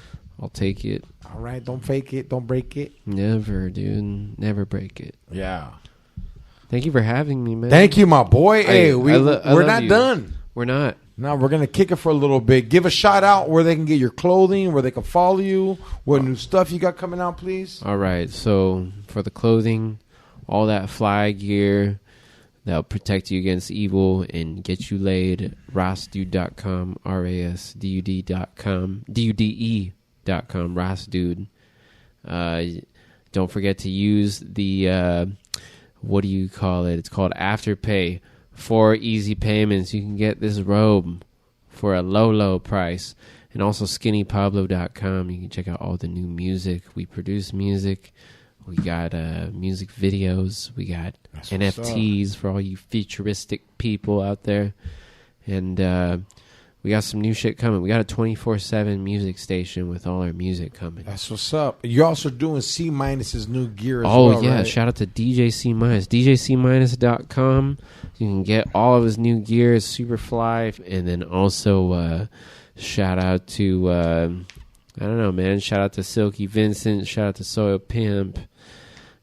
I'll take it. All right. Don't fake it. Don't break it. Never, dude. Never break it. Yeah. Thank you for having me, man. Thank you, my boy. Hey, we're not done. We're not. No, we're going to kick it for a little bit. Give a shout out where they can get your clothing, where they can follow you, what new stuff you got coming out, please. All right. So for the clothing, all that fly gear that'll protect you against evil and get you laid, rasdude.com, RASDUD.com, DUDE.com, Ras Dude. Don't forget to use the, what do you call it? It's called Afterpay. For easy payments, you can get this robe for a low, low price. And also skinnypablo.com. You can check out all the new music. We produce music. We got music videos. We got NFTs for all you futuristic people out there. And we got some new shit coming. We got a 24/7 music station with all our music coming. That's what's up. You're also doing C-Minus's new gear as well, Oh, yeah. right? Shout out to DJ C-. DJC-.com. You can get all of his new gear. It's super fly. And then also... shout out to, I don't know, man. Shout out to Silky Vincent. Shout out to Soil Pimp.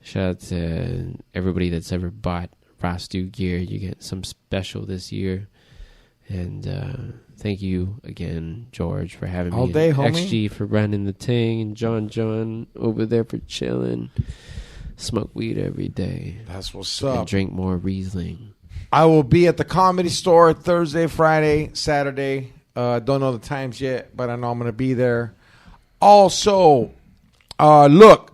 Shout out to everybody that's ever bought Ras Dude gear. You get some special this year. And thank you again, George, for having All me. day, homie. XG for running the thing. And John over there for chilling. Smoke weed every day. That's what's And up. drink more Riesling. I will be at the Comedy Store Thursday, Friday, Saturday. Don't know the times yet, but I know I'm going to be there. Also, look,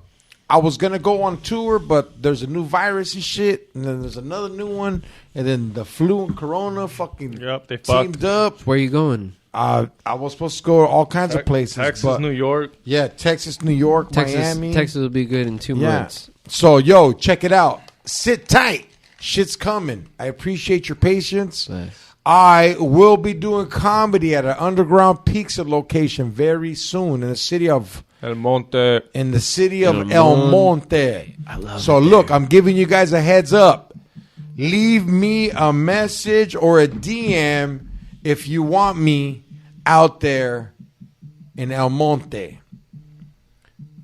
I was going to go on tour, but there's a new virus and shit, and then there's another new one, and then the flu and corona fucking They teamed fucked. up. Where are you going? I was supposed to go to all kinds of places. Texas, but, New York. Yeah, Texas, New York, Miami. Texas will be good in 2 months. So, yo, check it out. Sit tight. Shit's coming. I appreciate your patience. Nice. I will be doing comedy at an underground pizza location very soon in the city of El Monte. El Monte. I love So it look, there. I'm giving you guys a heads up. Leave me a message or a DM if you want me out there in El Monte.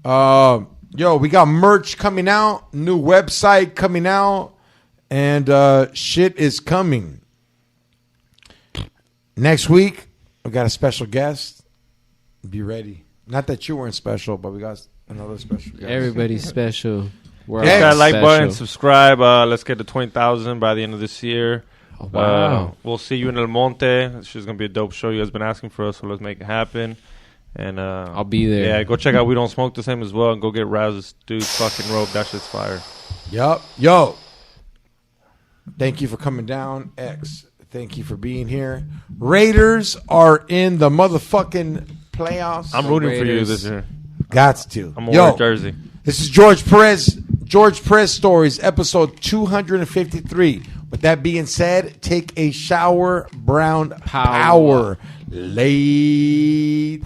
Yo, we got merch coming out, new website coming out, and shit is coming. Next week, we got a special guest. Be ready. Not that you weren't special, but we got another special guest. Everybody's special. We're Hit all that like button, special. subscribe. Let's get to 20,000 by the end of this year. Oh, wow. We'll see you in El Monte. It's just gonna be a dope show. You guys been asking for us, so let's make it happen. And I'll be there. Yeah, go check out We Don't Smoke the Same as well, and go get Ras Dude fucking Robe. That shit's fire. Yup. Yo. Thank you for coming down, X. Thank you for being here. Raiders are in the motherfucking playoffs. I'm rooting for you Raiders. this year. Gots to. I'm gonna wear a jersey. This is George Perez. George Perez Stories, episode 253. With that being said, take a shower, brown power. Late.